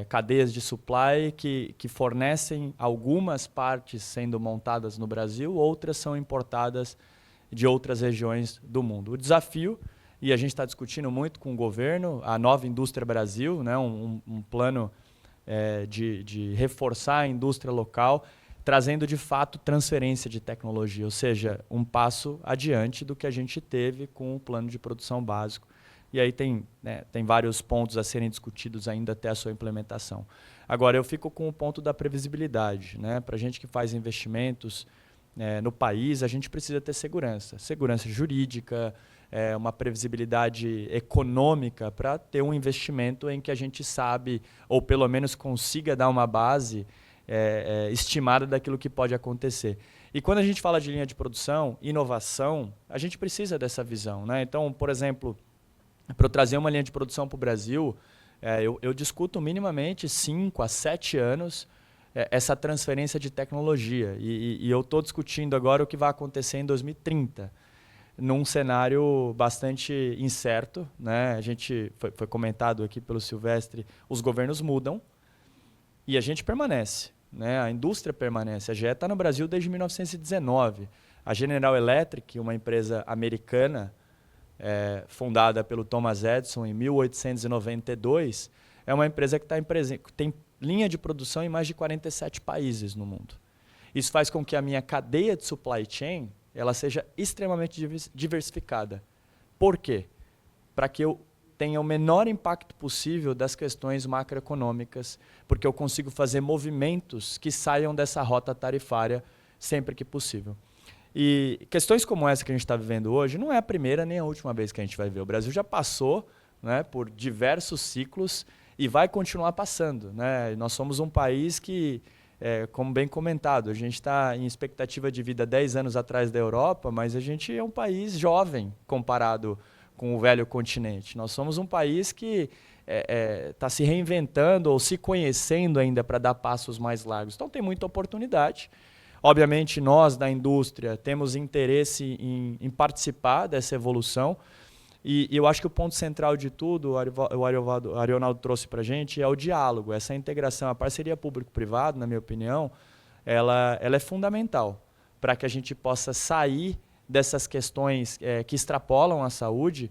cadeias de supply que fornecem algumas partes sendo montadas no Brasil, outras são importadas de outras regiões do mundo. O desafio, e a gente está discutindo muito com o governo, a Nova Indústria Brasil, né, um plano de reforçar a indústria local, trazendo de fato transferência de tecnologia, ou seja, um passo adiante do que a gente teve com o plano de produção básico. E aí tem vários pontos a serem discutidos ainda até a sua implementação. Agora, eu fico com o ponto da previsibilidade, né? Para a gente que faz investimentos no país, a gente precisa ter segurança. Segurança jurídica, uma previsibilidade econômica para ter um investimento em que a gente sabe, ou pelo menos consiga dar uma base estimada daquilo que pode acontecer. E quando a gente fala de linha de produção, inovação, a gente precisa dessa visão, né? Então, por exemplo, para eu trazer uma linha de produção para o Brasil, eu discuto minimamente 5 a 7 anos essa transferência de tecnologia. E eu estou discutindo agora o que vai acontecer em 2030, num cenário bastante incerto, né? A gente foi comentado aqui pelo Silvestre, os governos mudam e a gente permanece, né? A indústria permanece. A GE está no Brasil desde 1919. A General Electric, uma empresa americana, fundada pelo Thomas Edison em 1892, é uma empresa que tem linha de produção em mais de 47 países no mundo. Isso faz com que a minha cadeia de supply chain ela seja extremamente diversificada. Por quê? Para que eu tenha o menor impacto possível das questões macroeconômicas, porque eu consigo fazer movimentos que saiam dessa rota tarifária sempre que possível. E questões como essa que a gente está vivendo hoje não é a primeira nem a última vez que a gente vai ver. O Brasil já passou, né, por diversos ciclos e vai continuar passando, né? Nós somos um país que, como bem comentado, a gente está em expectativa de vida 10 anos atrás da Europa, mas a gente é um país jovem comparado com o velho continente. Nós somos um país que está se reinventando ou se conhecendo ainda para dar passos mais largos. Então tem muita oportunidade. Obviamente, nós da indústria temos interesse em participar dessa evolução e eu acho que o ponto central de tudo, o Arionaldo trouxe para a gente, é o diálogo, essa integração, a parceria público-privada, na minha opinião, ela é fundamental para que a gente possa sair dessas questões que extrapolam a saúde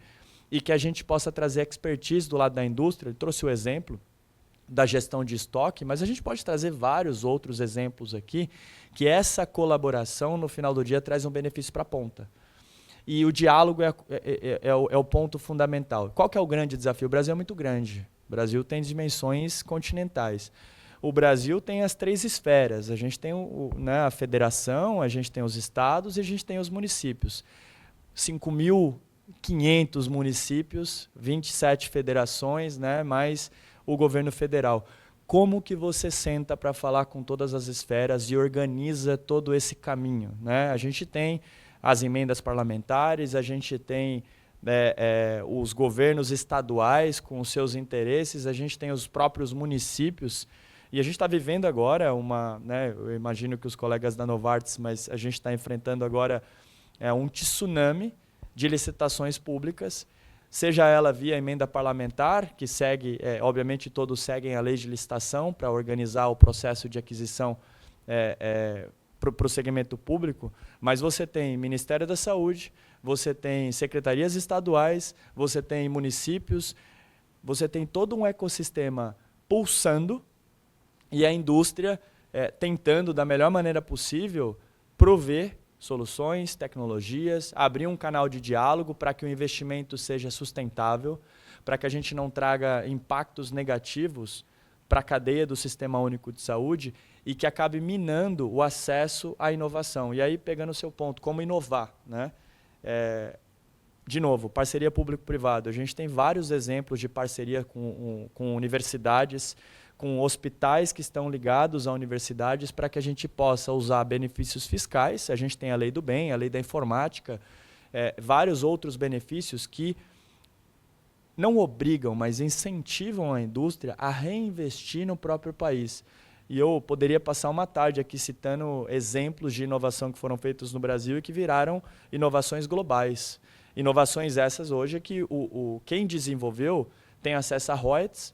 e que a gente possa trazer expertise do lado da indústria. Ele trouxe o exemplo da gestão de estoque, mas a gente pode trazer vários outros exemplos aqui, que essa colaboração, no final do dia, traz um benefício para a ponta. E o diálogo é o ponto fundamental. Qual que é o grande desafio? O Brasil é muito grande. O Brasil tem dimensões continentais. O Brasil tem as 3 esferas. A gente tem a federação, a gente tem os estados e a gente tem os municípios. 5.500 municípios, 27 federações, né, mais o governo federal. Como que você senta para falar com todas as esferas e organiza todo esse caminho, né? A gente tem as emendas parlamentares, a gente tem os governos estaduais com os seus interesses, a gente tem os próprios municípios, e a gente está vivendo agora eu imagino que os colegas da Novartis, mas a gente está enfrentando agora um tsunami de licitações públicas, seja ela via emenda parlamentar, que segue, obviamente todos seguem a lei de licitação para organizar o processo de aquisição para o segmento público, mas você tem Ministério da Saúde, você tem secretarias estaduais, você tem municípios, você tem todo um ecossistema pulsando e a indústria tentando, da melhor maneira possível, prover soluções, tecnologias, abrir um canal de diálogo para que o investimento seja sustentável, para que a gente não traga impactos negativos para a cadeia do Sistema Único de Saúde e que acabe minando o acesso à inovação. E aí, pegando o seu ponto, como inovar, né? De novo, parceria público-privado. A gente tem vários exemplos de parceria com universidades, com hospitais que estão ligados a universidades para que a gente possa usar benefícios fiscais. A gente tem a lei do bem, a lei da informática, vários outros benefícios que não obrigam, mas incentivam a indústria a reinvestir no próprio país. E eu poderia passar uma tarde aqui citando exemplos de inovação que foram feitos no Brasil e que viraram inovações globais. Inovações essas hoje que quem desenvolveu tem acesso a royalties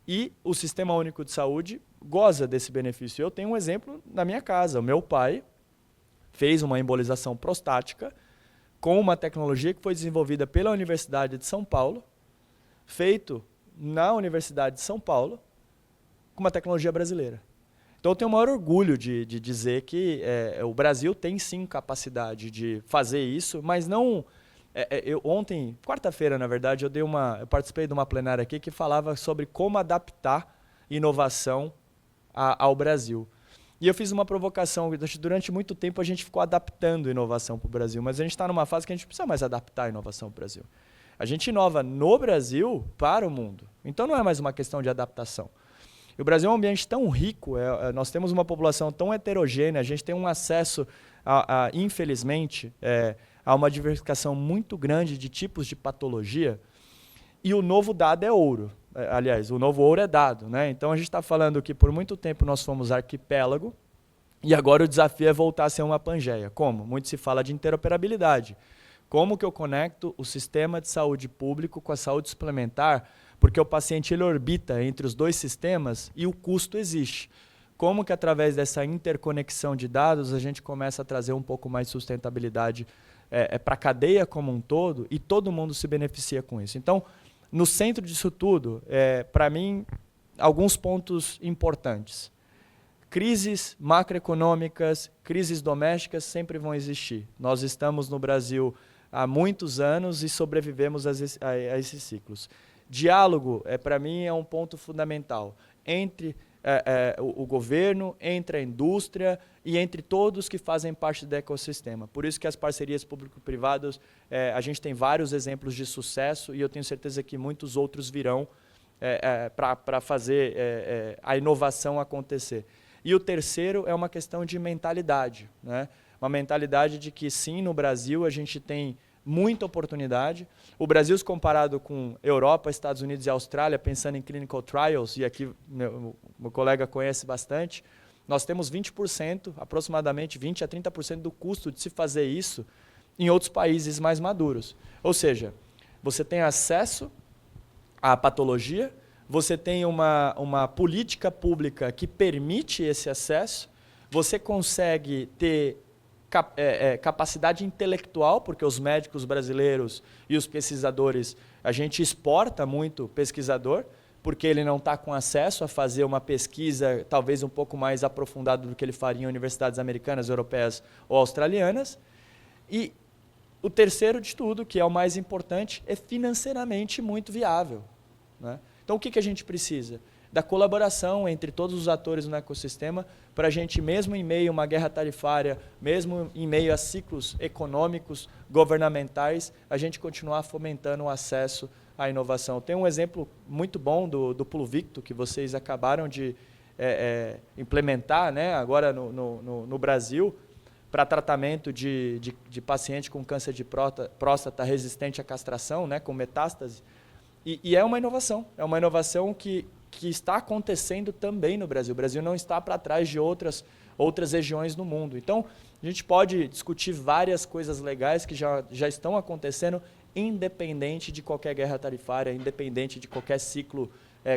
e o Sistema Único de Saúde goza desse benefício. Eu tenho um exemplo na minha casa. O meu pai fez uma embolização prostática com uma tecnologia que foi desenvolvida pela Universidade de São Paulo, feito na Universidade de São Paulo, com uma tecnologia brasileira. Então eu tenho o maior orgulho de dizer que o Brasil tem sim capacidade de fazer isso, mas não... ontem, quarta-feira, na verdade, eu participei de uma plenária aqui que falava sobre como adaptar inovação ao Brasil. E eu fiz uma provocação. Durante muito tempo a gente ficou adaptando inovação para o Brasil, mas a gente está numa fase que a gente não precisa mais adaptar a inovação para o Brasil. A gente inova no Brasil para o mundo. Então não é mais uma questão de adaptação. E o Brasil é um ambiente tão rico, nós temos uma população tão heterogênea, a gente tem um acesso, infelizmente, há uma diversificação muito grande de tipos de patologia, e o novo dado é ouro. Aliás, o novo ouro é dado, né? Então a gente está falando que por muito tempo nós fomos arquipélago, e agora o desafio é voltar a ser uma pangeia. Como? Muito se fala de interoperabilidade. Como que eu conecto o sistema de saúde público com a saúde suplementar, porque o paciente ele orbita entre os dois sistemas e o custo existe. Como que através dessa interconexão de dados a gente começa a trazer um pouco mais de sustentabilidade para a cadeia como um todo e todo mundo se beneficia com isso. Então, no centro disso tudo, para mim, alguns pontos importantes. Crises macroeconômicas, crises domésticas sempre vão existir. Nós estamos no Brasil há muitos anos e sobrevivemos a esses ciclos. Diálogo, para mim, é um ponto fundamental entre o governo, entre a indústria e entre todos que fazem parte do ecossistema. Por isso que as parcerias público-privadas, a gente tem vários exemplos de sucesso e eu tenho certeza que muitos outros virão para fazer a inovação acontecer. E o terceiro é uma questão de mentalidade, né? Uma mentalidade de que sim, no Brasil a gente tem muita oportunidade. O Brasil, se comparado com Europa, Estados Unidos e Austrália, pensando em clinical trials, e aqui meu colega conhece bastante, nós temos 20%, aproximadamente 20% a 30% do custo de se fazer isso em outros países mais maduros. Ou seja, você tem acesso à patologia, você tem uma política pública que permite esse acesso, você consegue ter capacidade intelectual, porque os médicos brasileiros e os pesquisadores, a gente exporta muito pesquisador, porque ele não está com acesso a fazer uma pesquisa talvez um pouco mais aprofundada do que ele faria em universidades americanas, europeias ou australianas. E o terceiro de tudo, que é o mais importante, é financeiramente muito viável, né? Então, o que a gente precisa? Da colaboração entre todos os atores no ecossistema para a gente, mesmo em meio a uma guerra tarifária, mesmo em meio a ciclos econômicos, governamentais, a gente continuar fomentando o acesso à inovação. Tem um exemplo muito bom do Pluvicto, que vocês acabaram de implementar, né, agora no Brasil, para tratamento de paciente com câncer de próstata resistente à castração, né, com metástase. E é uma inovação que está acontecendo também no Brasil. O Brasil não está para trás de outras regiões no mundo. Então, a gente pode discutir várias coisas legais que já estão acontecendo, independente de qualquer guerra tarifária, independente de qualquer ciclo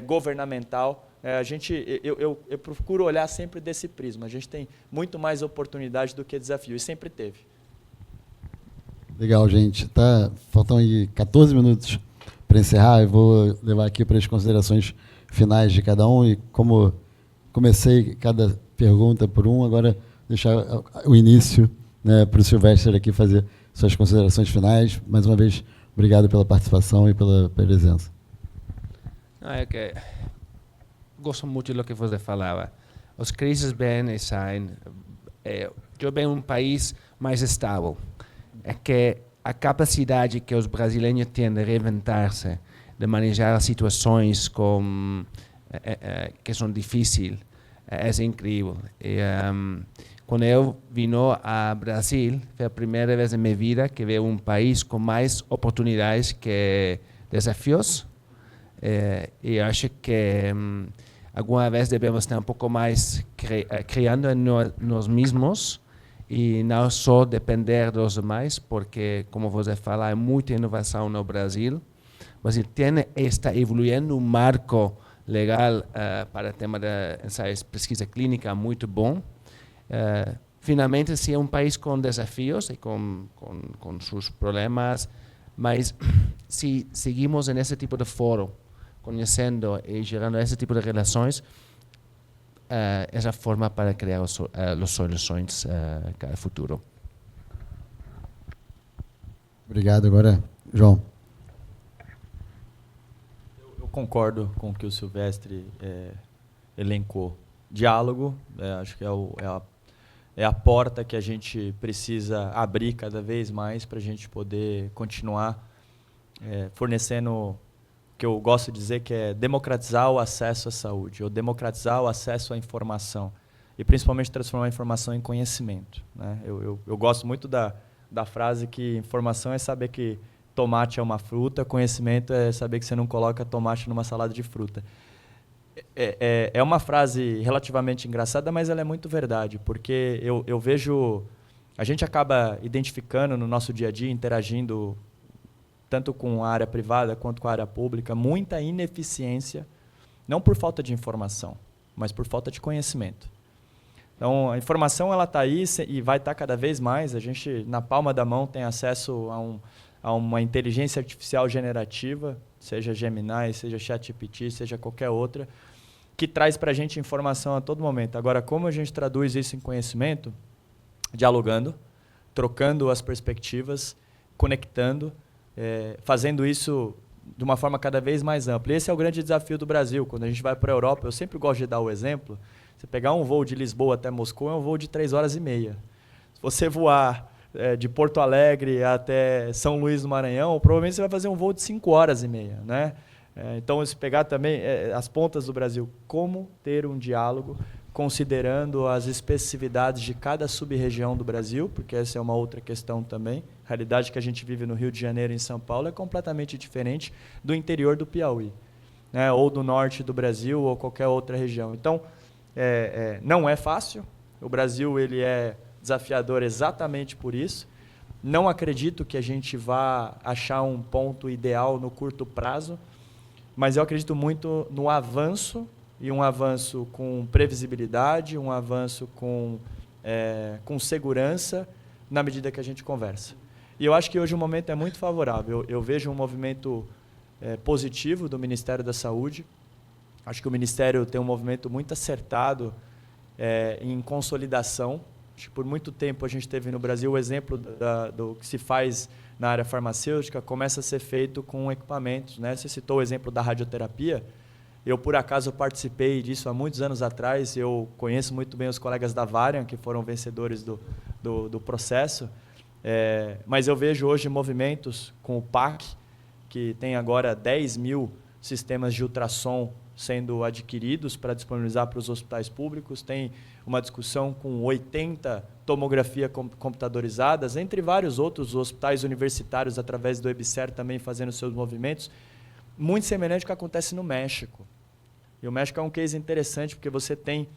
governamental. Eu procuro olhar sempre desse prisma. A gente tem muito mais oportunidade do que desafio, e sempre teve. Legal, gente. Faltam aí 14 minutos para encerrar. Eu vou levar aqui para as considerações finais de cada um, e como comecei cada pergunta por um, agora deixar o início, né, para o Silvestre aqui fazer suas considerações finais. Mais uma vez, obrigado pela participação e pela presença. Gosto muito do que você falava. As crises vêm e saem. Eu venho um país mais estável. É que a capacidade que os brasileiros têm de reinventar-se, de manejar situações que são difíceis, é incrível. Quando eu vim ao Brasil, foi a primeira vez na minha vida que vejo um país com mais oportunidades que desafios. E acho que alguma vez devemos estar um pouco mais criando em nós mesmos e não só depender dos demais, porque, como você fala, há muita inovação no Brasil. Mas está evoluindo um marco legal para o tema da pesquisa clínica muito bom. Finalmente, sim, é um país com desafios e com seus problemas, mas se seguimos nesse tipo de fórum, conhecendo e gerando esse tipo de relações, essa forma para criar as soluções para o futuro. Obrigado. Agora, João. Concordo com o que o Silvestre elencou. Diálogo, acho que é a porta que a gente precisa abrir cada vez mais para a gente poder continuar fornecendo o que eu gosto de dizer, que é democratizar o acesso à saúde, ou democratizar o acesso à informação, e principalmente transformar a informação em conhecimento, né? Eu gosto muito da frase que informação é saber que tomate é uma fruta, conhecimento é saber que você não coloca tomate numa salada de fruta. É uma frase relativamente engraçada, mas ela é muito verdade, porque eu vejo, a gente acaba identificando no nosso dia a dia, interagindo tanto com a área privada quanto com a área pública, muita ineficiência, não por falta de informação, mas por falta de conhecimento. Então, a informação ela está aí e vai estar cada vez mais. A gente, na palma da mão, tem acesso a uma inteligência artificial generativa, seja Gemini, seja ChatGPT, seja qualquer outra, que traz para a gente informação a todo momento. Agora, como a gente traduz isso em conhecimento? Dialogando, trocando as perspectivas, conectando, fazendo isso de uma forma cada vez mais ampla. Esse é o grande desafio do Brasil. Quando a gente vai para a Europa, eu sempre gosto de dar o exemplo, você pegar um voo de Lisboa até Moscou é um voo de 3 horas e meia. Se você voar de Porto Alegre até São Luís do Maranhão, provavelmente você vai fazer um voo de 5 horas e meia, né? Então, se pegar também as pontas do Brasil, como ter um diálogo considerando as especificidades de cada sub-região do Brasil, porque essa é uma outra questão também. A realidade que a gente vive no Rio de Janeiro e em São Paulo é completamente diferente do interior do Piauí, né? Ou do norte do Brasil ou qualquer outra região. Então, não é fácil. O Brasil ele é desafiador exatamente por isso. Não acredito que a gente vá achar um ponto ideal no curto prazo, mas eu acredito muito no avanço, e um avanço com previsibilidade, um avanço com segurança na medida que a gente conversa. E eu acho que hoje o momento é muito favorável. Eu vejo um movimento positivo do Ministério da Saúde. Acho que o Ministério tem um movimento muito acertado em consolidação. Acho que por muito tempo a gente teve no Brasil o exemplo do que se faz na área farmacêutica, começa a ser feito com equipamentos, né? Você citou o exemplo da radioterapia. Eu, por acaso, participei disso há muitos anos atrás. Eu conheço muito bem os colegas da Varian, que foram vencedores do processo. Mas eu vejo hoje movimentos com o PAC, que tem agora 10 mil sistemas de ultrassom sendo adquiridos para disponibilizar para os hospitais públicos. Tem uma discussão com 80 tomografias computadorizadas, entre vários outros hospitais universitários, através do EBSER, também fazendo seus movimentos, muito semelhante ao que acontece no México. E o México é um case interessante, porque você tem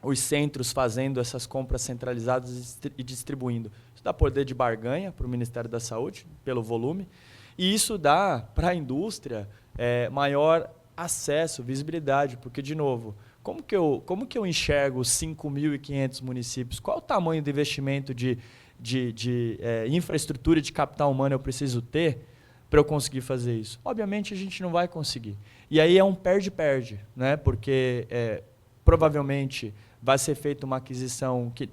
os centros fazendo essas compras centralizadas e distribuindo. Isso dá poder de barganha para o Ministério da Saúde, pelo volume, e isso dá para a indústria maior acesso, visibilidade, porque, de novo, como que eu enxergo 5.500 municípios? Qual o tamanho do investimento de infraestrutura e de capital humano eu preciso ter para eu conseguir fazer isso? Obviamente, a gente não vai conseguir. E aí é um perde-perde, né? Porque provavelmente vai ser feita uma aquisição que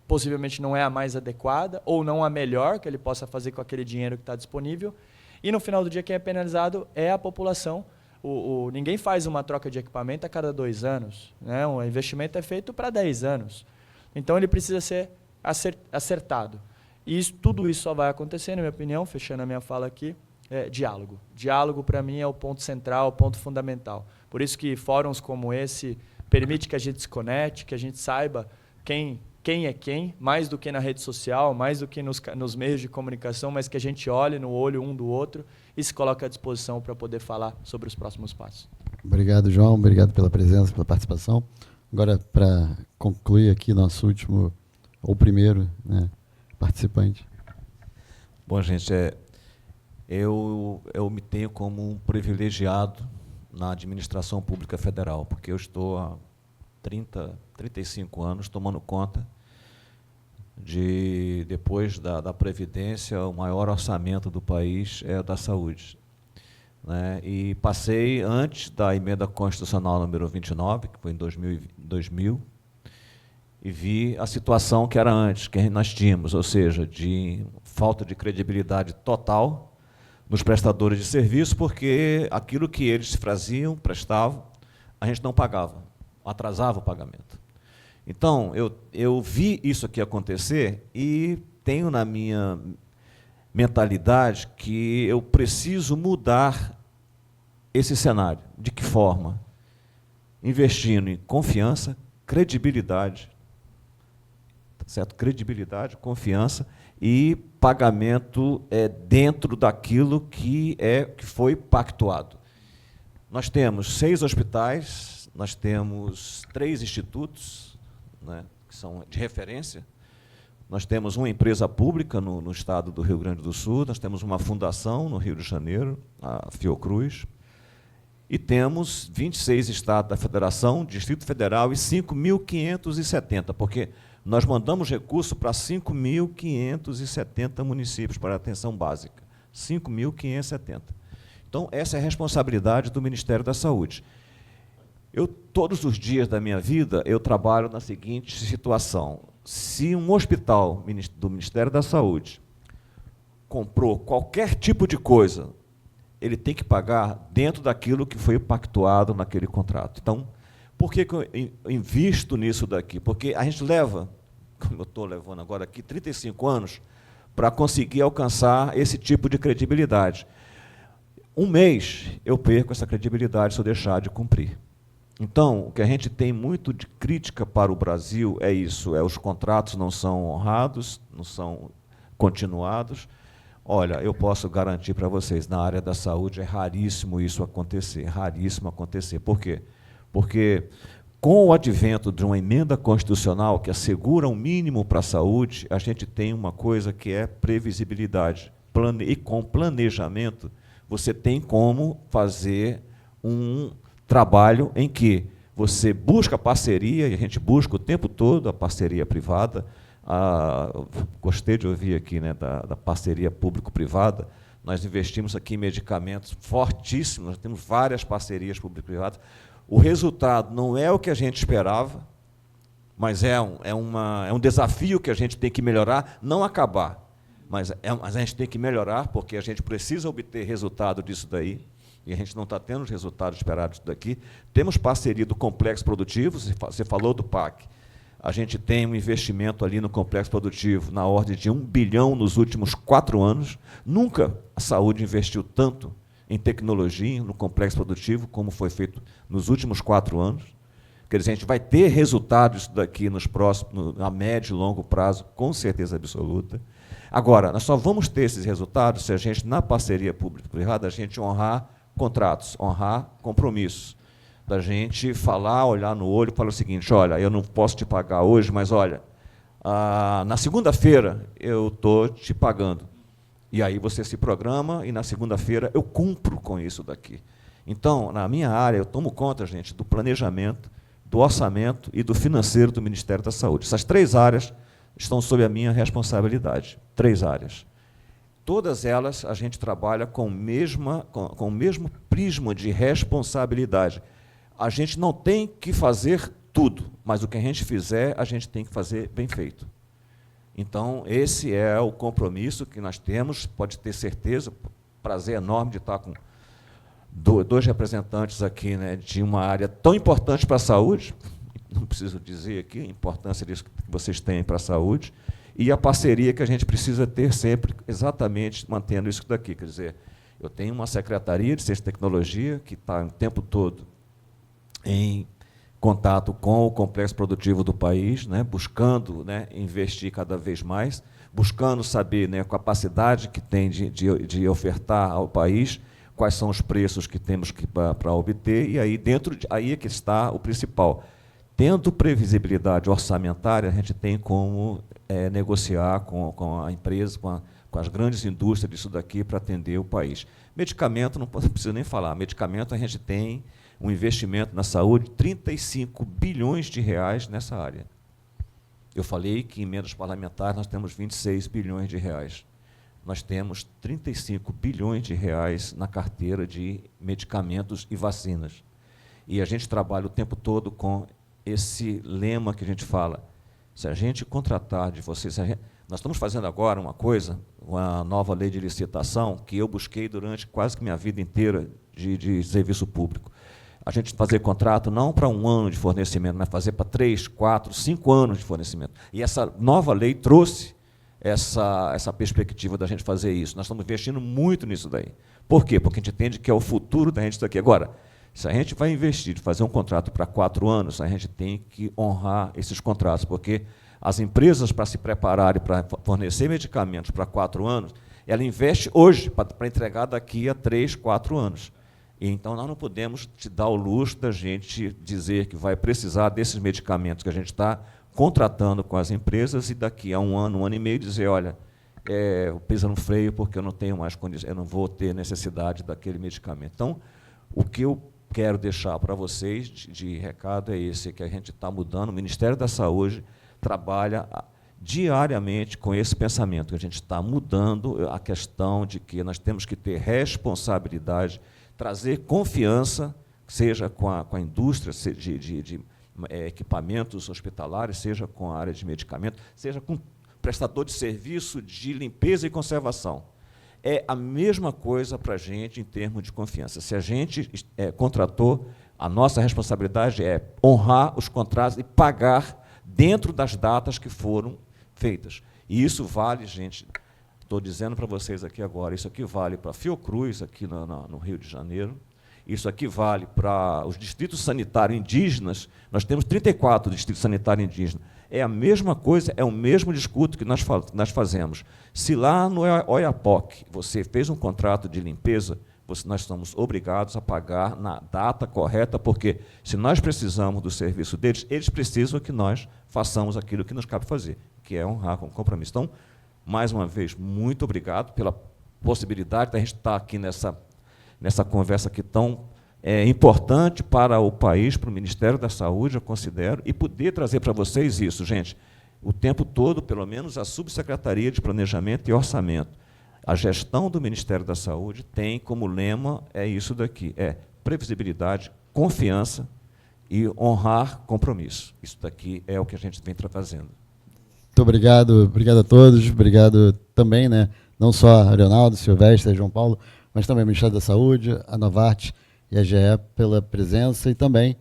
possivelmente não é a mais adequada ou não a melhor que ele possa fazer com aquele dinheiro que está disponível. E, no final do dia, quem é penalizado é a população. Ninguém faz uma troca de equipamento a cada 2 anos. Né? O investimento é feito para 10 anos. Então, ele precisa ser acertado. E tudo isso só vai acontecer, na minha opinião, fechando a minha fala aqui, diálogo. Diálogo, para mim, é o ponto central, o ponto fundamental. Por isso que fóruns como esse permite que a gente se conecte, que a gente saiba quem é quem, mais do que na rede social, mais do que nos meios de comunicação, mas que a gente olhe no olho um do outro e se coloque à disposição para poder falar sobre os próximos passos. Obrigado, João. Obrigado pela presença, pela participação. Agora, para concluir aqui nosso último, ou primeiro, né, participante. Bom, gente, eu me tenho como um privilegiado na administração pública federal, porque eu estou há 35 anos tomando conta depois da Previdência, o maior orçamento do país é o da saúde. Né? E passei antes da emenda constitucional número 29, que foi em 2000, e vi a situação que era antes, que nós tínhamos, ou seja, de falta de credibilidade total nos prestadores de serviço, porque aquilo que eles prestavam, a gente não pagava, atrasava o pagamento. Então, eu vi isso aqui acontecer e tenho na minha mentalidade que eu preciso mudar esse cenário. De que forma? Investindo em confiança, credibilidade, certo? Credibilidade, confiança e pagamento dentro daquilo que foi pactuado. Nós temos 6 hospitais, nós temos 3 institutos, né, que são de referência. Nós temos uma empresa pública no estado do Rio Grande do Sul, nós temos uma fundação no Rio de Janeiro, a Fiocruz, e temos 26 estados da Federação, Distrito Federal e 5.570, porque nós mandamos recurso para 5.570 municípios para atenção básica. 5.570. Então, essa é a responsabilidade do Ministério da Saúde. Todos os dias da minha vida, eu trabalho na seguinte situação. Se um hospital do Ministério da Saúde comprou qualquer tipo de coisa, ele tem que pagar dentro daquilo que foi pactuado naquele contrato. Então, por que eu invisto nisso daqui? Porque a gente leva, como eu estou levando agora aqui, 35 anos para conseguir alcançar esse tipo de credibilidade. Um mês eu perco essa credibilidade se eu deixar de cumprir. Então, o que a gente tem muito de crítica para o Brasil é isso, os contratos não são honrados, não são continuados. Olha, eu posso garantir para vocês, na área da saúde é raríssimo isso acontecer, raríssimo acontecer. Por quê? Porque com o advento de uma emenda constitucional que assegura um mínimo para a saúde, a gente tem uma coisa que é previsibilidade. E com planejamento, você tem como fazer um trabalho em que você busca parceria, e a gente busca o tempo todo a parceria privada, Gostei de ouvir aqui, né, da parceria público-privada. Nós investimos aqui em medicamentos fortíssimos, nós temos várias parcerias público-privadas. O resultado não é o que a gente esperava, mas é um desafio que a gente tem que melhorar, não acabar, mas a gente tem que melhorar, porque a gente precisa obter resultado disso daí, e a gente não está tendo os resultados esperados daqui. Temos parceria do Complexo Produtivo, você falou do PAC. A gente tem um investimento ali no Complexo Produtivo na ordem de 1 bilhão nos últimos 4 anos. Nunca a saúde investiu tanto em tecnologia no Complexo Produtivo como foi feito nos últimos 4 anos. Quer dizer, a gente vai ter resultados daqui nos próximos, a médio e longo prazo, com certeza absoluta. Agora, nós só vamos ter esses resultados se a gente, na parceria público-privada, a gente honrar contratos, honrar compromissos, da gente falar, olhar no olho e falar o seguinte: olha, eu não posso te pagar hoje, mas olha, na segunda-feira eu estou te pagando. E aí você se programa e na segunda-feira eu cumpro com isso daqui. Então, na minha área, eu tomo conta, gente, do planejamento, do orçamento e do financeiro do Ministério da Saúde. Essas 3 áreas estão sob a minha responsabilidade. 3 áreas. Todas elas a gente trabalha com o mesmo prisma de responsabilidade. A gente não tem que fazer tudo, mas o que a gente fizer, a gente tem que fazer bem feito. Então, esse é o compromisso que nós temos, pode ter certeza, prazer enorme de estar com 2 representantes aqui, né, de uma área tão importante para a saúde, não preciso dizer aqui a importância disso que vocês têm para a saúde, e a parceria que a gente precisa ter sempre, exatamente mantendo isso daqui. Quer dizer, eu tenho uma secretaria de Ciência e Tecnologia que está o tempo todo em contato com o complexo produtivo do país, né, buscando, né, investir cada vez mais, buscando saber, né, a capacidade que tem de ofertar ao país, quais são os preços que temos para obter, e aí aí é que está o principal. Tendo previsibilidade orçamentária, a gente tem como negociar com a empresa, com as grandes indústrias disso daqui para atender o país. Medicamento, não preciso nem falar, medicamento a gente tem um investimento na saúde, 35 bilhões de reais nessa área. Eu falei que em emendas parlamentares nós temos 26 bilhões de reais. Nós temos 35 bilhões de reais na carteira de medicamentos e vacinas. E a gente trabalha o tempo todo com esse lema que a gente fala: se a gente contratar de vocês... Nós estamos fazendo agora uma nova lei de licitação que eu busquei durante quase que minha vida inteira de serviço público. A gente fazer contrato não para 1 ano de fornecimento, mas fazer para 3, 4, 5 anos de fornecimento. E essa nova lei trouxe essa perspectiva da gente fazer isso. Nós estamos investindo muito nisso daí. Por quê? Porque a gente entende que é o futuro da gente isso daqui. Agora, se a gente vai investir de fazer um contrato para 4 anos, a gente tem que honrar esses contratos, porque as empresas, para se prepararem para fornecer medicamentos para 4 anos, ela investe hoje para entregar daqui a 3, 4 anos. E então, nós não podemos te dar o luxo da gente dizer que vai precisar desses medicamentos que a gente está contratando com as empresas e daqui a 1 ano, 1 ano e meio, dizer, olha, pisa no freio porque eu não tenho mais condições, eu não vou ter necessidade daquele medicamento. Então, o que eu quero deixar para vocês de recado é esse, que a gente está mudando. O Ministério da Saúde trabalha diariamente com esse pensamento, que a gente está mudando a questão de que nós temos que ter responsabilidade, trazer confiança, seja com a indústria de equipamentos hospitalares, seja com a área de medicamentos, seja com prestador de serviço de limpeza e conservação. É a mesma coisa para a gente em termos de confiança. Se a gente contratou, a nossa responsabilidade é honrar os contratos e pagar dentro das datas que foram feitas. E isso vale, gente, estou dizendo para vocês aqui agora, isso aqui vale para a Fiocruz, aqui no Rio de Janeiro, isso aqui vale para os distritos sanitários indígenas, nós temos 34 distritos sanitários indígenas. É a mesma coisa, é o mesmo discurso que nós fazemos. Se lá no Oiapoque você fez um contrato de limpeza, nós estamos obrigados a pagar na data correta, porque se nós precisamos do serviço deles, eles precisam que nós façamos aquilo que nos cabe fazer, que é honrar com compromisso. Então, mais uma vez, muito obrigado pela possibilidade de a gente estar aqui nessa conversa aqui tão importante para o país, para o Ministério da Saúde, eu considero, e poder trazer para vocês isso, gente. o tempo todo, pelo menos, a Subsecretaria de Planejamento e Orçamento, a gestão do Ministério da Saúde tem como lema, isso daqui, previsibilidade, confiança e honrar compromisso. Isso daqui é o que a gente vem fazendo. Muito obrigado a todos, obrigado também, né, não só a Leonardo, Silvestre, João Paulo, mas também o Ministério da Saúde, a Novartis e a GE pela presença e também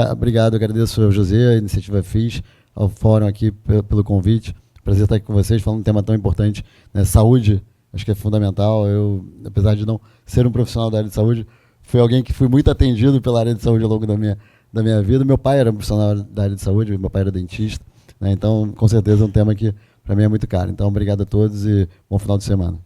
obrigado, agradeço ao José, a Iniciativa FIS, ao Fórum aqui pelo convite. Prazer estar aqui com vocês, falando de um tema tão importante, né? Saúde, acho que é fundamental. Eu, apesar de não ser um profissional da área de saúde, fui alguém que fui muito atendido pela área de saúde ao longo da minha vida. Meu pai era um profissional da área de saúde, meu pai era dentista, né? Então, com certeza, é um tema que para mim é muito caro. Então, obrigado a todos e bom final de semana.